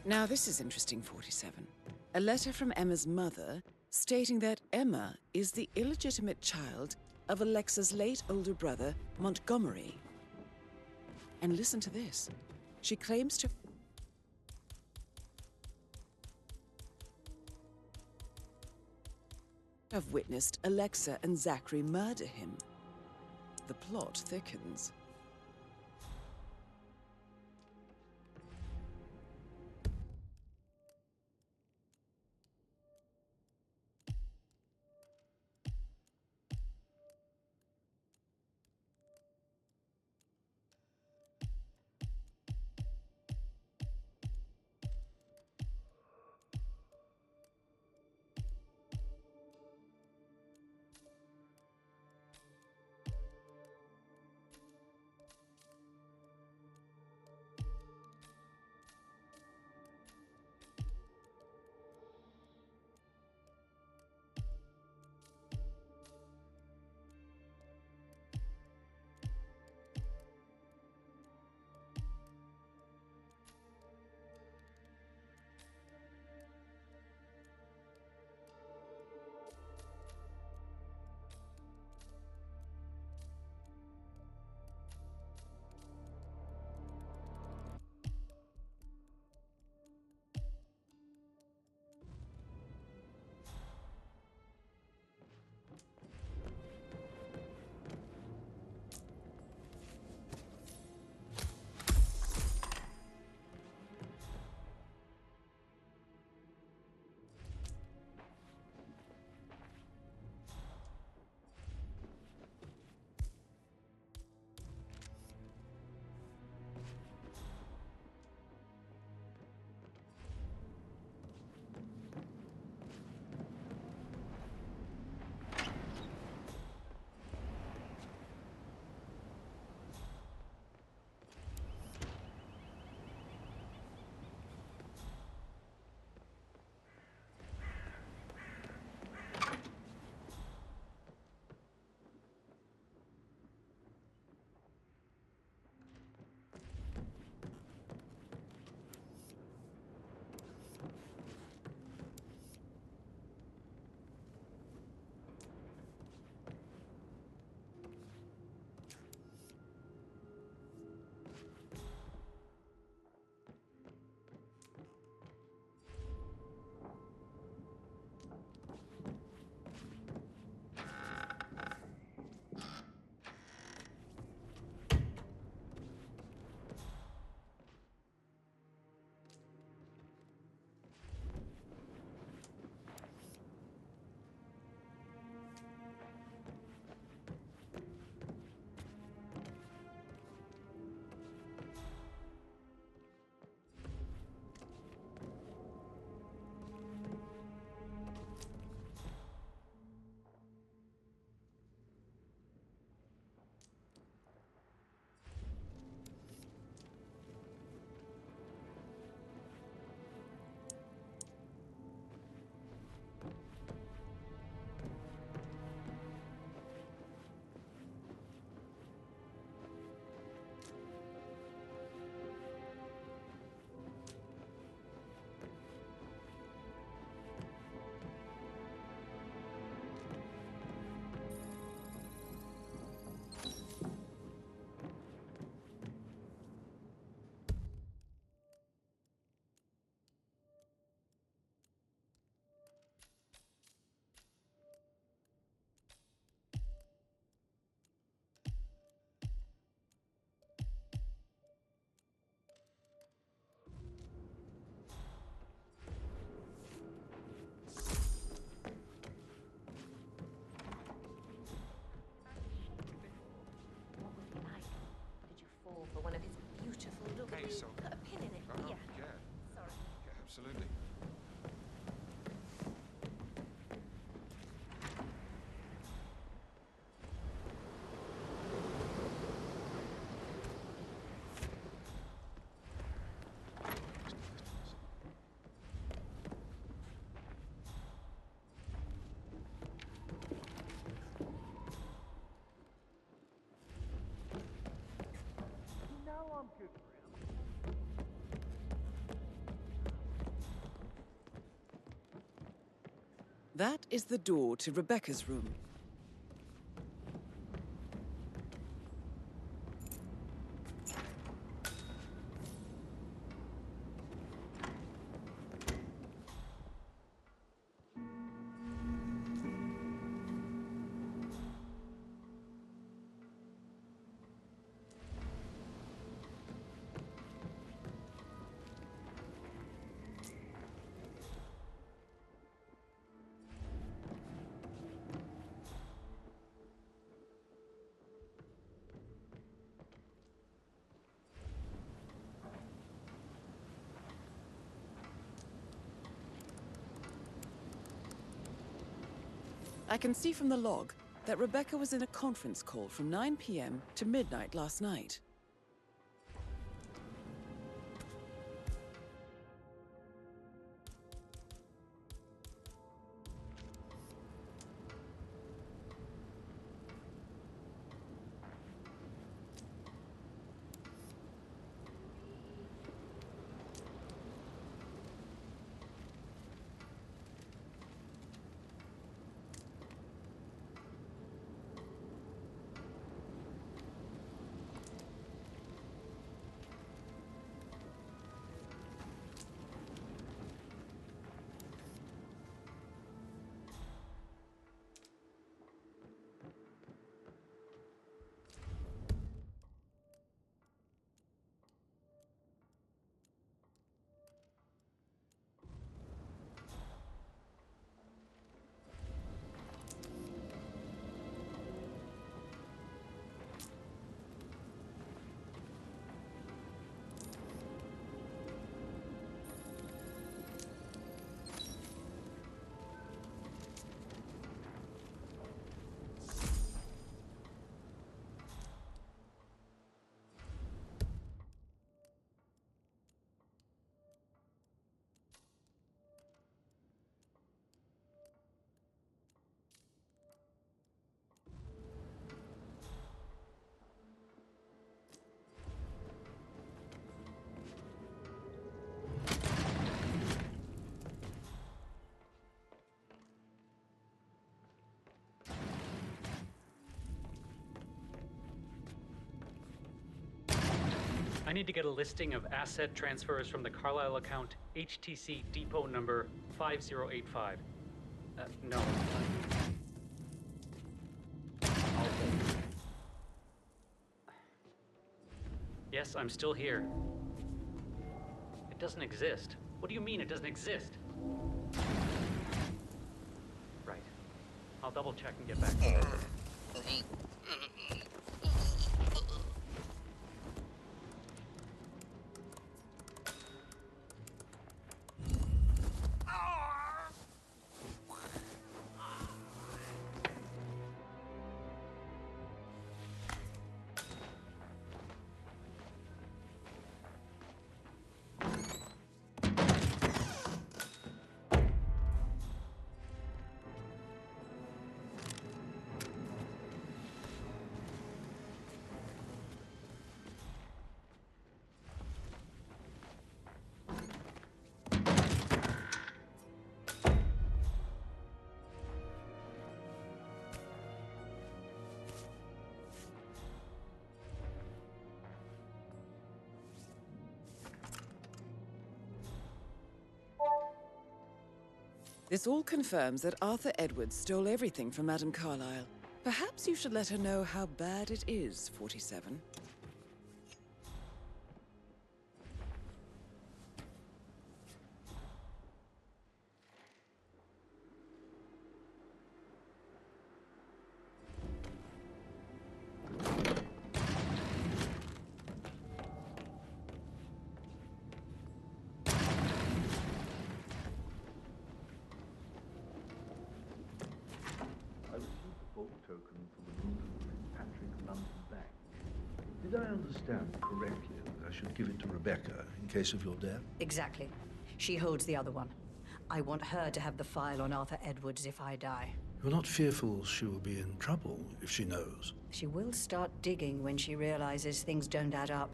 Now this is interesting, 47. A letter from Emma's mother stating that Emma is the illegitimate child of Alexa's late older brother, Montgomery. And listen to this. She claims to have witnessed Alexa and Zachary murder him. The plot thickens. That is the door to Rebecca's room. I can see from the log that Rebecca was in a conference call from 9 p.m. to midnight last night.
I need to get a listing of asset transfers from the Carlisle account HTC depot number 5085. No. Yes, I'm still here. It doesn't exist. What do you mean it doesn't exist? Right. I'll double check and get back to you.
This all confirms that Arthur Edwards stole everything from Madame Carlisle. Perhaps you should let her know how bad it is, 47.
Did I understand correctly that I should give it to Rebecca in case of your death?
Exactly. She holds the other one. I want her to have the file on Arthur Edwards if I die.
You're not fearful she will be in trouble if she knows?
She will start digging when she realizes things don't add up,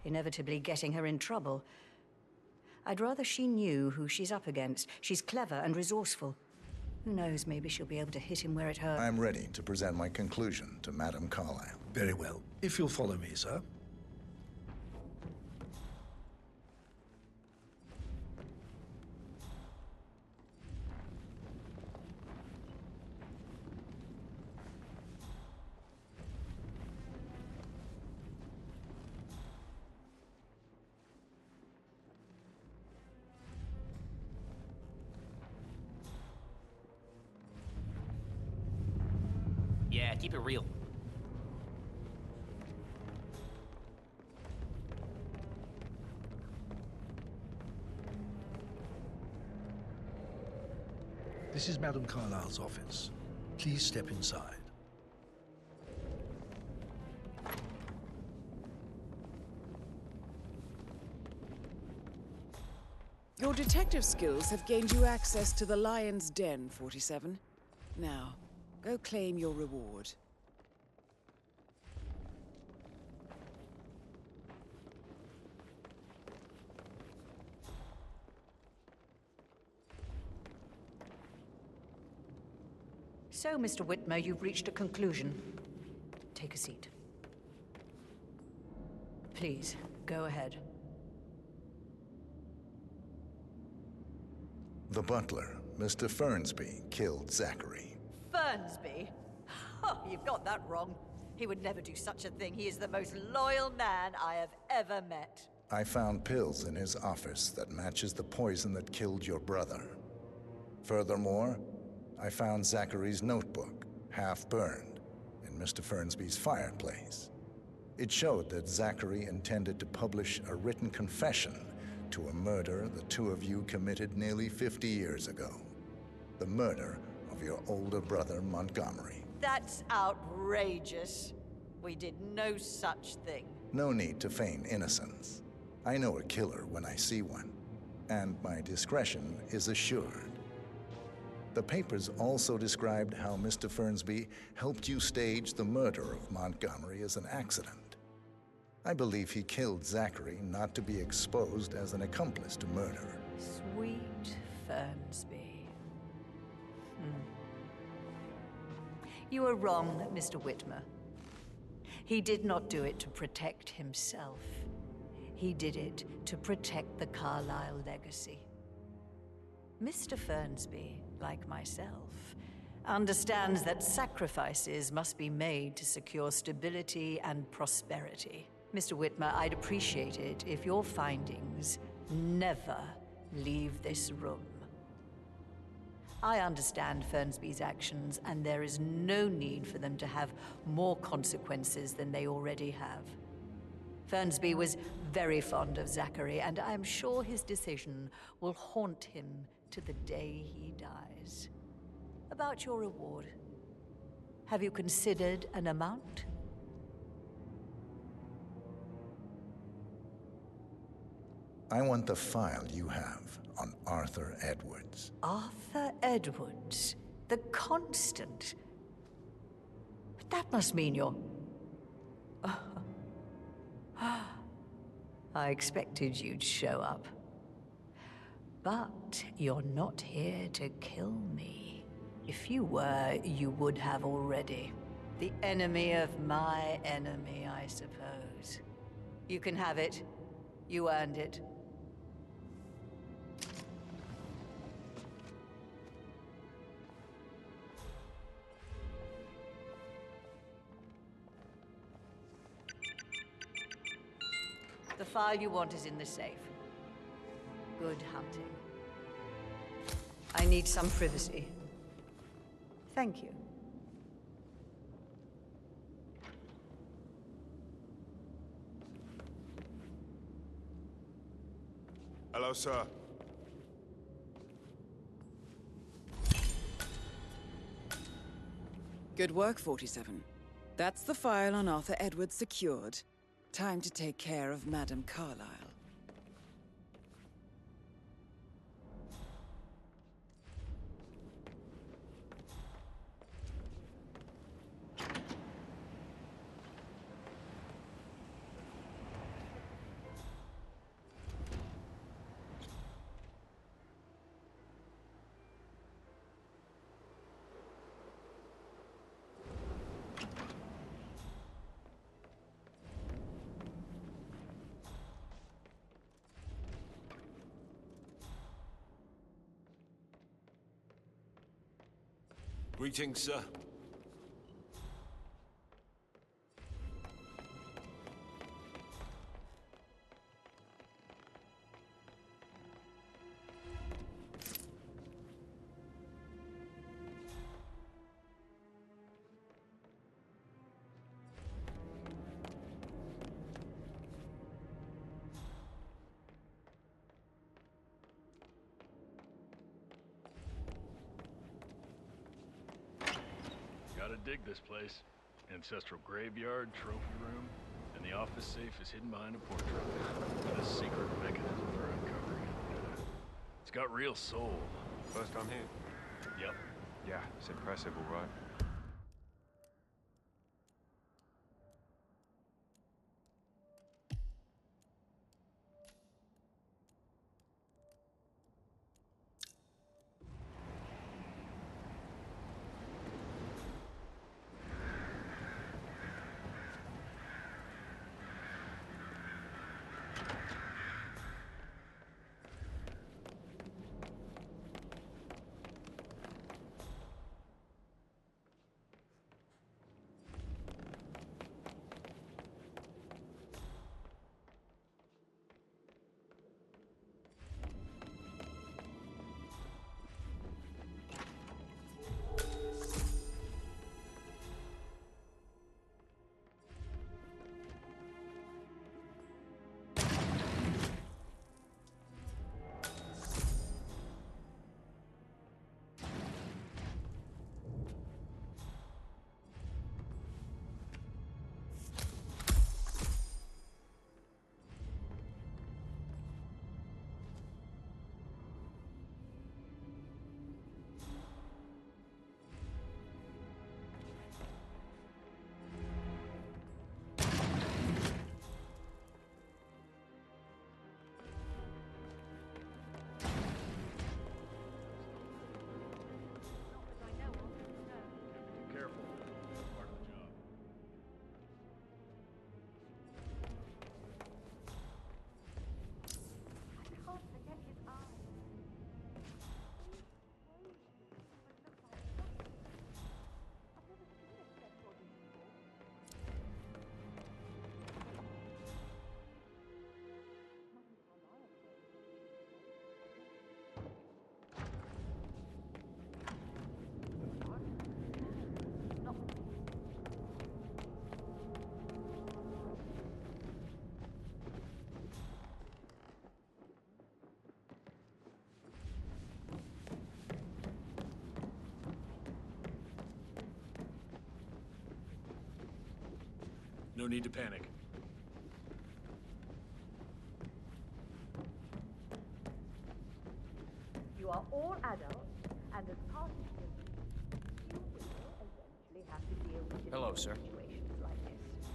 inevitably getting her in trouble. I'd rather she knew who she's up against. She's clever and resourceful. Who knows, maybe she'll be able to hit him where it hurts.
I'm ready to present my conclusion to Madame Carlyle.
Very well. If you'll follow me, sir.
Yeah, keep it real.
This is Madame Carlyle's office. Please step inside.
Your detective skills have gained you access to the Lion's Den, 47. Now, go claim your reward.
So, Mr. Whitmer, you've reached a conclusion. Take a seat. Please, go ahead.
The butler, Mr. Fernsby, killed Zachary.
Fernsby? Oh, you've got that wrong. He would never do such a thing. He is the most loyal man I have ever met.
I found pills in his office that matches the poison that killed your brother. Furthermore, I found Zachary's notebook, half burned, in Mr. Fernsby's fireplace. It showed that Zachary intended to publish a written confession to a murder the two of you committed nearly 50 years ago. The murder of your older brother, Montgomery.
That's outrageous. We did no such thing.
No need to feign innocence. I know a killer when I see one, and my discretion is assured. The papers also described how Mr. Fernsby helped you stage the murder of Montgomery as an accident. I believe he killed Zachary not to be exposed as an accomplice to murder.
Sweet Fernsby. You are wrong, Mr. Whitmer. He did not do it to protect himself. He did it to protect the Carlyle legacy. Mr. Fernsby, like myself, understands that sacrifices must be made to secure stability and prosperity. Mr. Whitmer, I'd appreciate it if your findings never leave this room. I understand Fernsby's actions, and there is no need for them to have more consequences than they already have. Fernsby was very fond of Zachary, and I'm sure his decision will haunt him to the day he dies. About your reward, have you considered an amount?
I want the file you have on Arthur Edwards.
Arthur Edwards, the Constant. But that must mean you're... I expected you'd show up. But you're not here to kill me. If you were, you would have already. The enemy of my enemy, I suppose. You can have it. You earned it. The file you want is in the safe. Good hunting. I need some privacy. Thank you.
Hello, sir.
Good work, 47. That's the file on Arthur Edwards secured. Time to take care of Madame Carlyle.
Greetings, sir.
Gotta dig this place. Ancestral graveyard, trophy room, and the office safe is hidden behind a portrait. Got a secret mechanism for uncovering it. It's got real soul.
First time here?
Yep.
Yeah, it's impressive, all right.
No need to panic.
You are all adults, and as parties, you will eventually have to deal with
Hello, sir.
situations like this.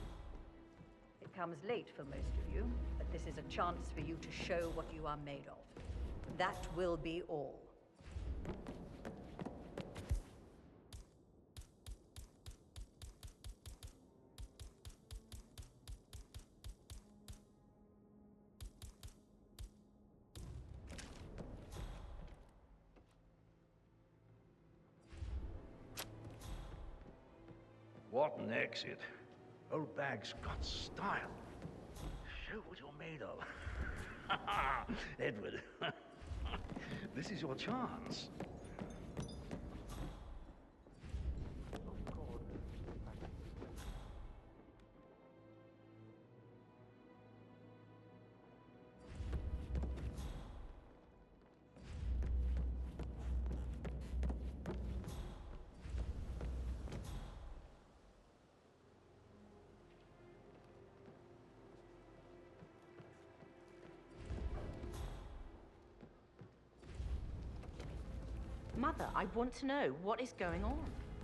It comes late for most of you, but this is a chance for you to show what you are made of. That will be all.
What an exit. Old bag's got style. Show what you're made of. Edward, this is your chance.
Mother, I want to know what is going on.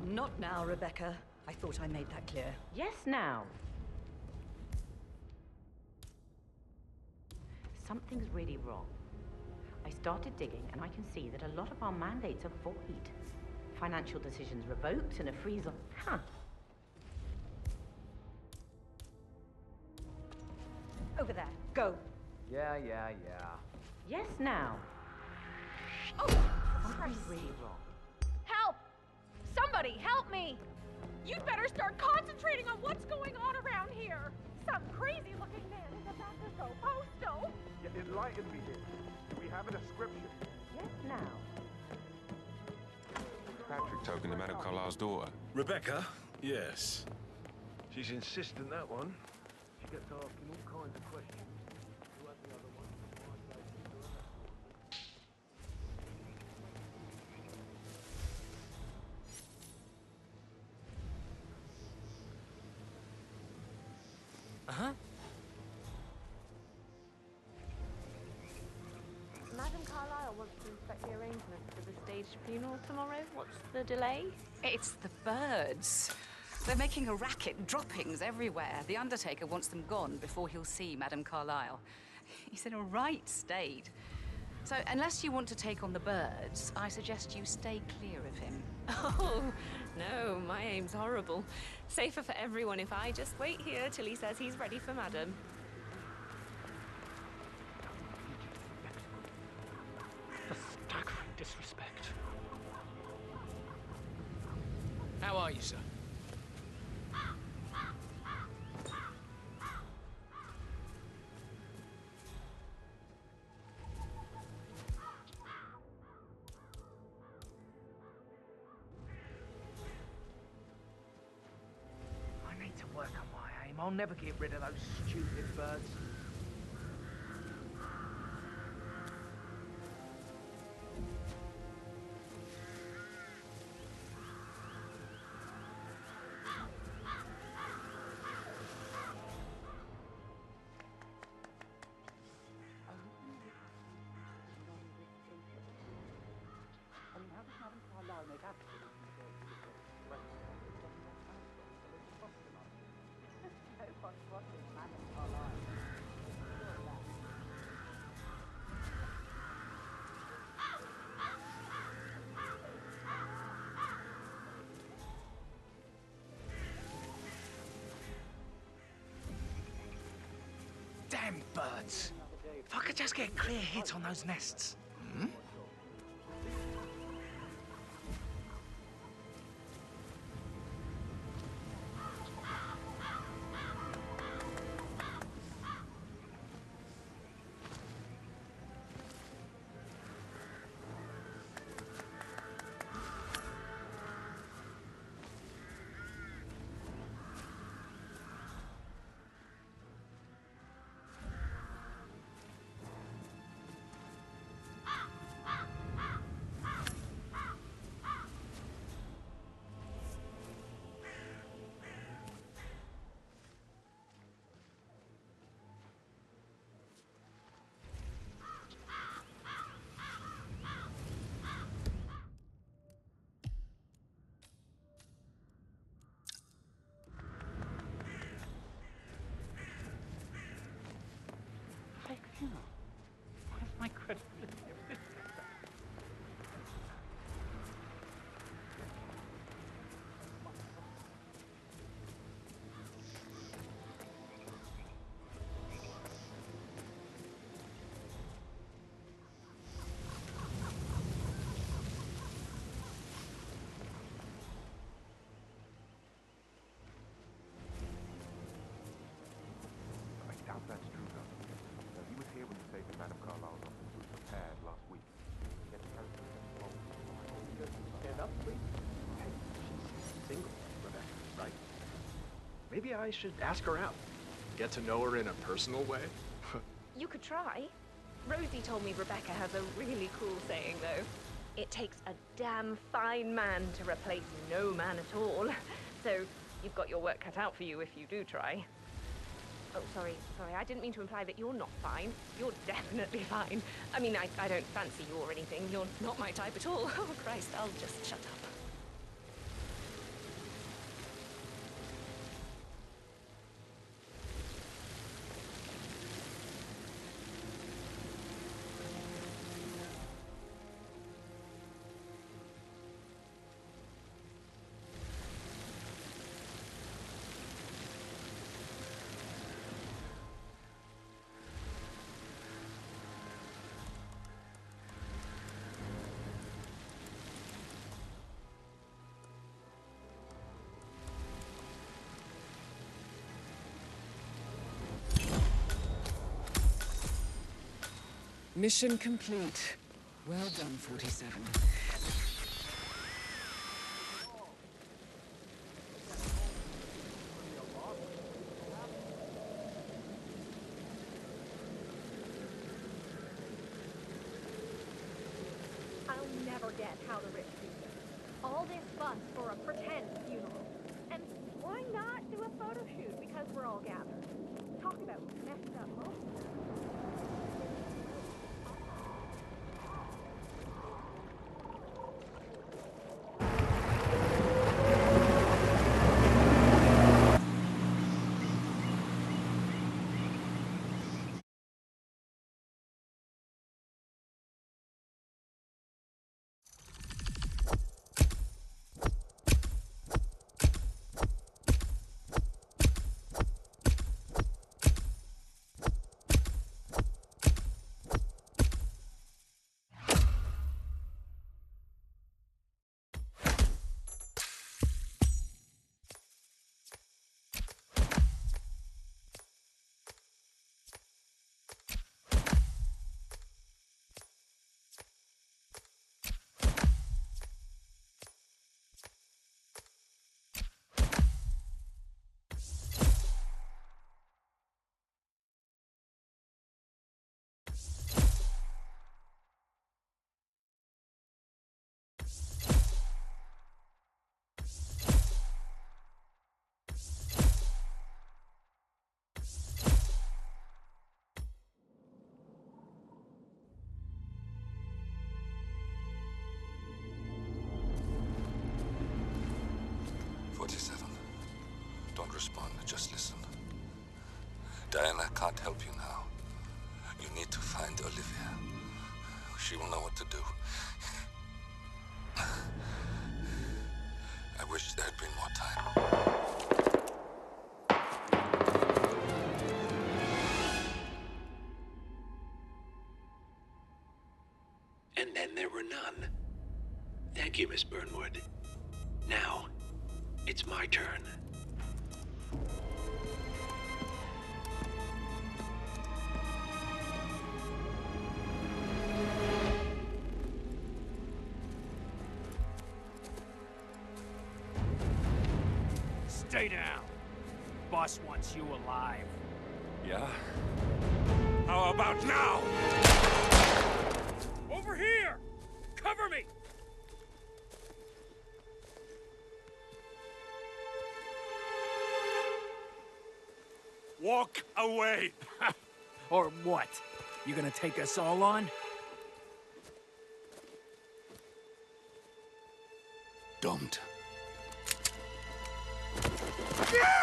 Not now, Rebecca. I thought I made that clear.
Yes, now. Something's really wrong. I started digging and I can see that a lot of our mandates are void. Financial decisions revoked and a freeze on... Huh.
Over there. Go.
Yeah.
Yes, now. Oh! Something's really wrong.
Help! Somebody! Somebody help me! You'd better start concentrating on what's going on around here! Some crazy-looking man is about to go postal!
Yeah, enlighten me here. Do we have an inscription?
Yes, now.
Patrick talking to Madame Carlisle's daughter.
Rebecca? Yes. She's insistent, that one. She gets asking all kinds of questions. Who had the other one? Why they keep her out?
Uh-huh.
Madame Carlisle wants to inspect the arrangements for the staged funeral tomorrow. What's the delay?
It's the birds. They're making a racket, droppings everywhere. The Undertaker wants them gone before he'll see Madame Carlisle. He's in a right state. So, unless you want to take on the birds, I suggest you stay clear of him.
Oh, no, my aim's horrible. Safer for everyone if I just wait here till he says he's ready for Madame.
The staggering disrespect.
How are you, sir?
I need to work on my aim. I'll never get rid of those stupid birds. Damn birds! If I could just get a clear hit on those nests. Hmm?
What is my credibility of this?
I doubt that's true, though. Now, he was here when you say that Madame Carlisle's office was prepared last week. He had characters involved.
Stand up, please. Hey, she's single, Rebecca, right? Maybe I should ask her out. Get to know her in a personal way.
You could try. Rosie told me Rebecca has a really cool saying, though. It takes a damn fine man to replace no man at all. So you've got your work cut out for you if you do try. Oh, sorry, I didn't mean to imply that you're not fine. You're definitely fine. I mean, I don't fancy you or anything. You're not my type at all. Oh, Christ, I'll just shut up.
Mission complete. Well done, 47.
I'll never get how the rich do this. All this fuss for a pretend funeral. And why not do a photo shoot because we're all gathered? Talk about messed up moments.
Don't respond, just listen. Diana can't help you now. You need to find Olivia. She will know what to do. I wish there had been more time.
And then there were none. Thank you, Miss Burnwood. Now, it's my turn.
Stay down. Boss wants you alive.
Yeah?
How about now? Over here! Cover me! Walk away! Or what? You gonna take us all on?
Don't.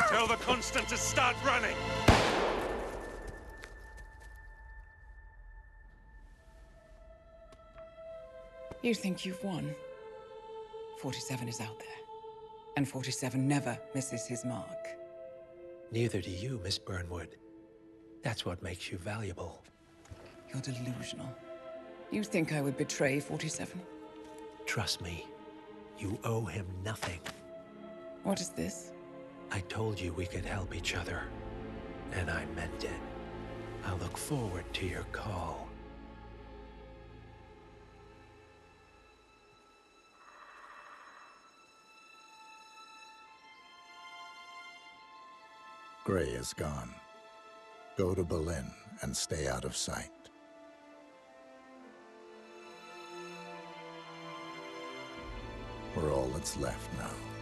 Tell the Constant to start running!
You think you've won? 47 is out there. And 47 never misses his mark.
Neither do you, Miss Burnwood. That's what makes you valuable.
You're delusional. You think I would betray 47?
Trust me, you owe him nothing.
What is this?
I told you we could help each other, and I meant it. I'll look forward to your call.
Gray is gone. Go to Berlin and stay out of sight. We're all that's left now.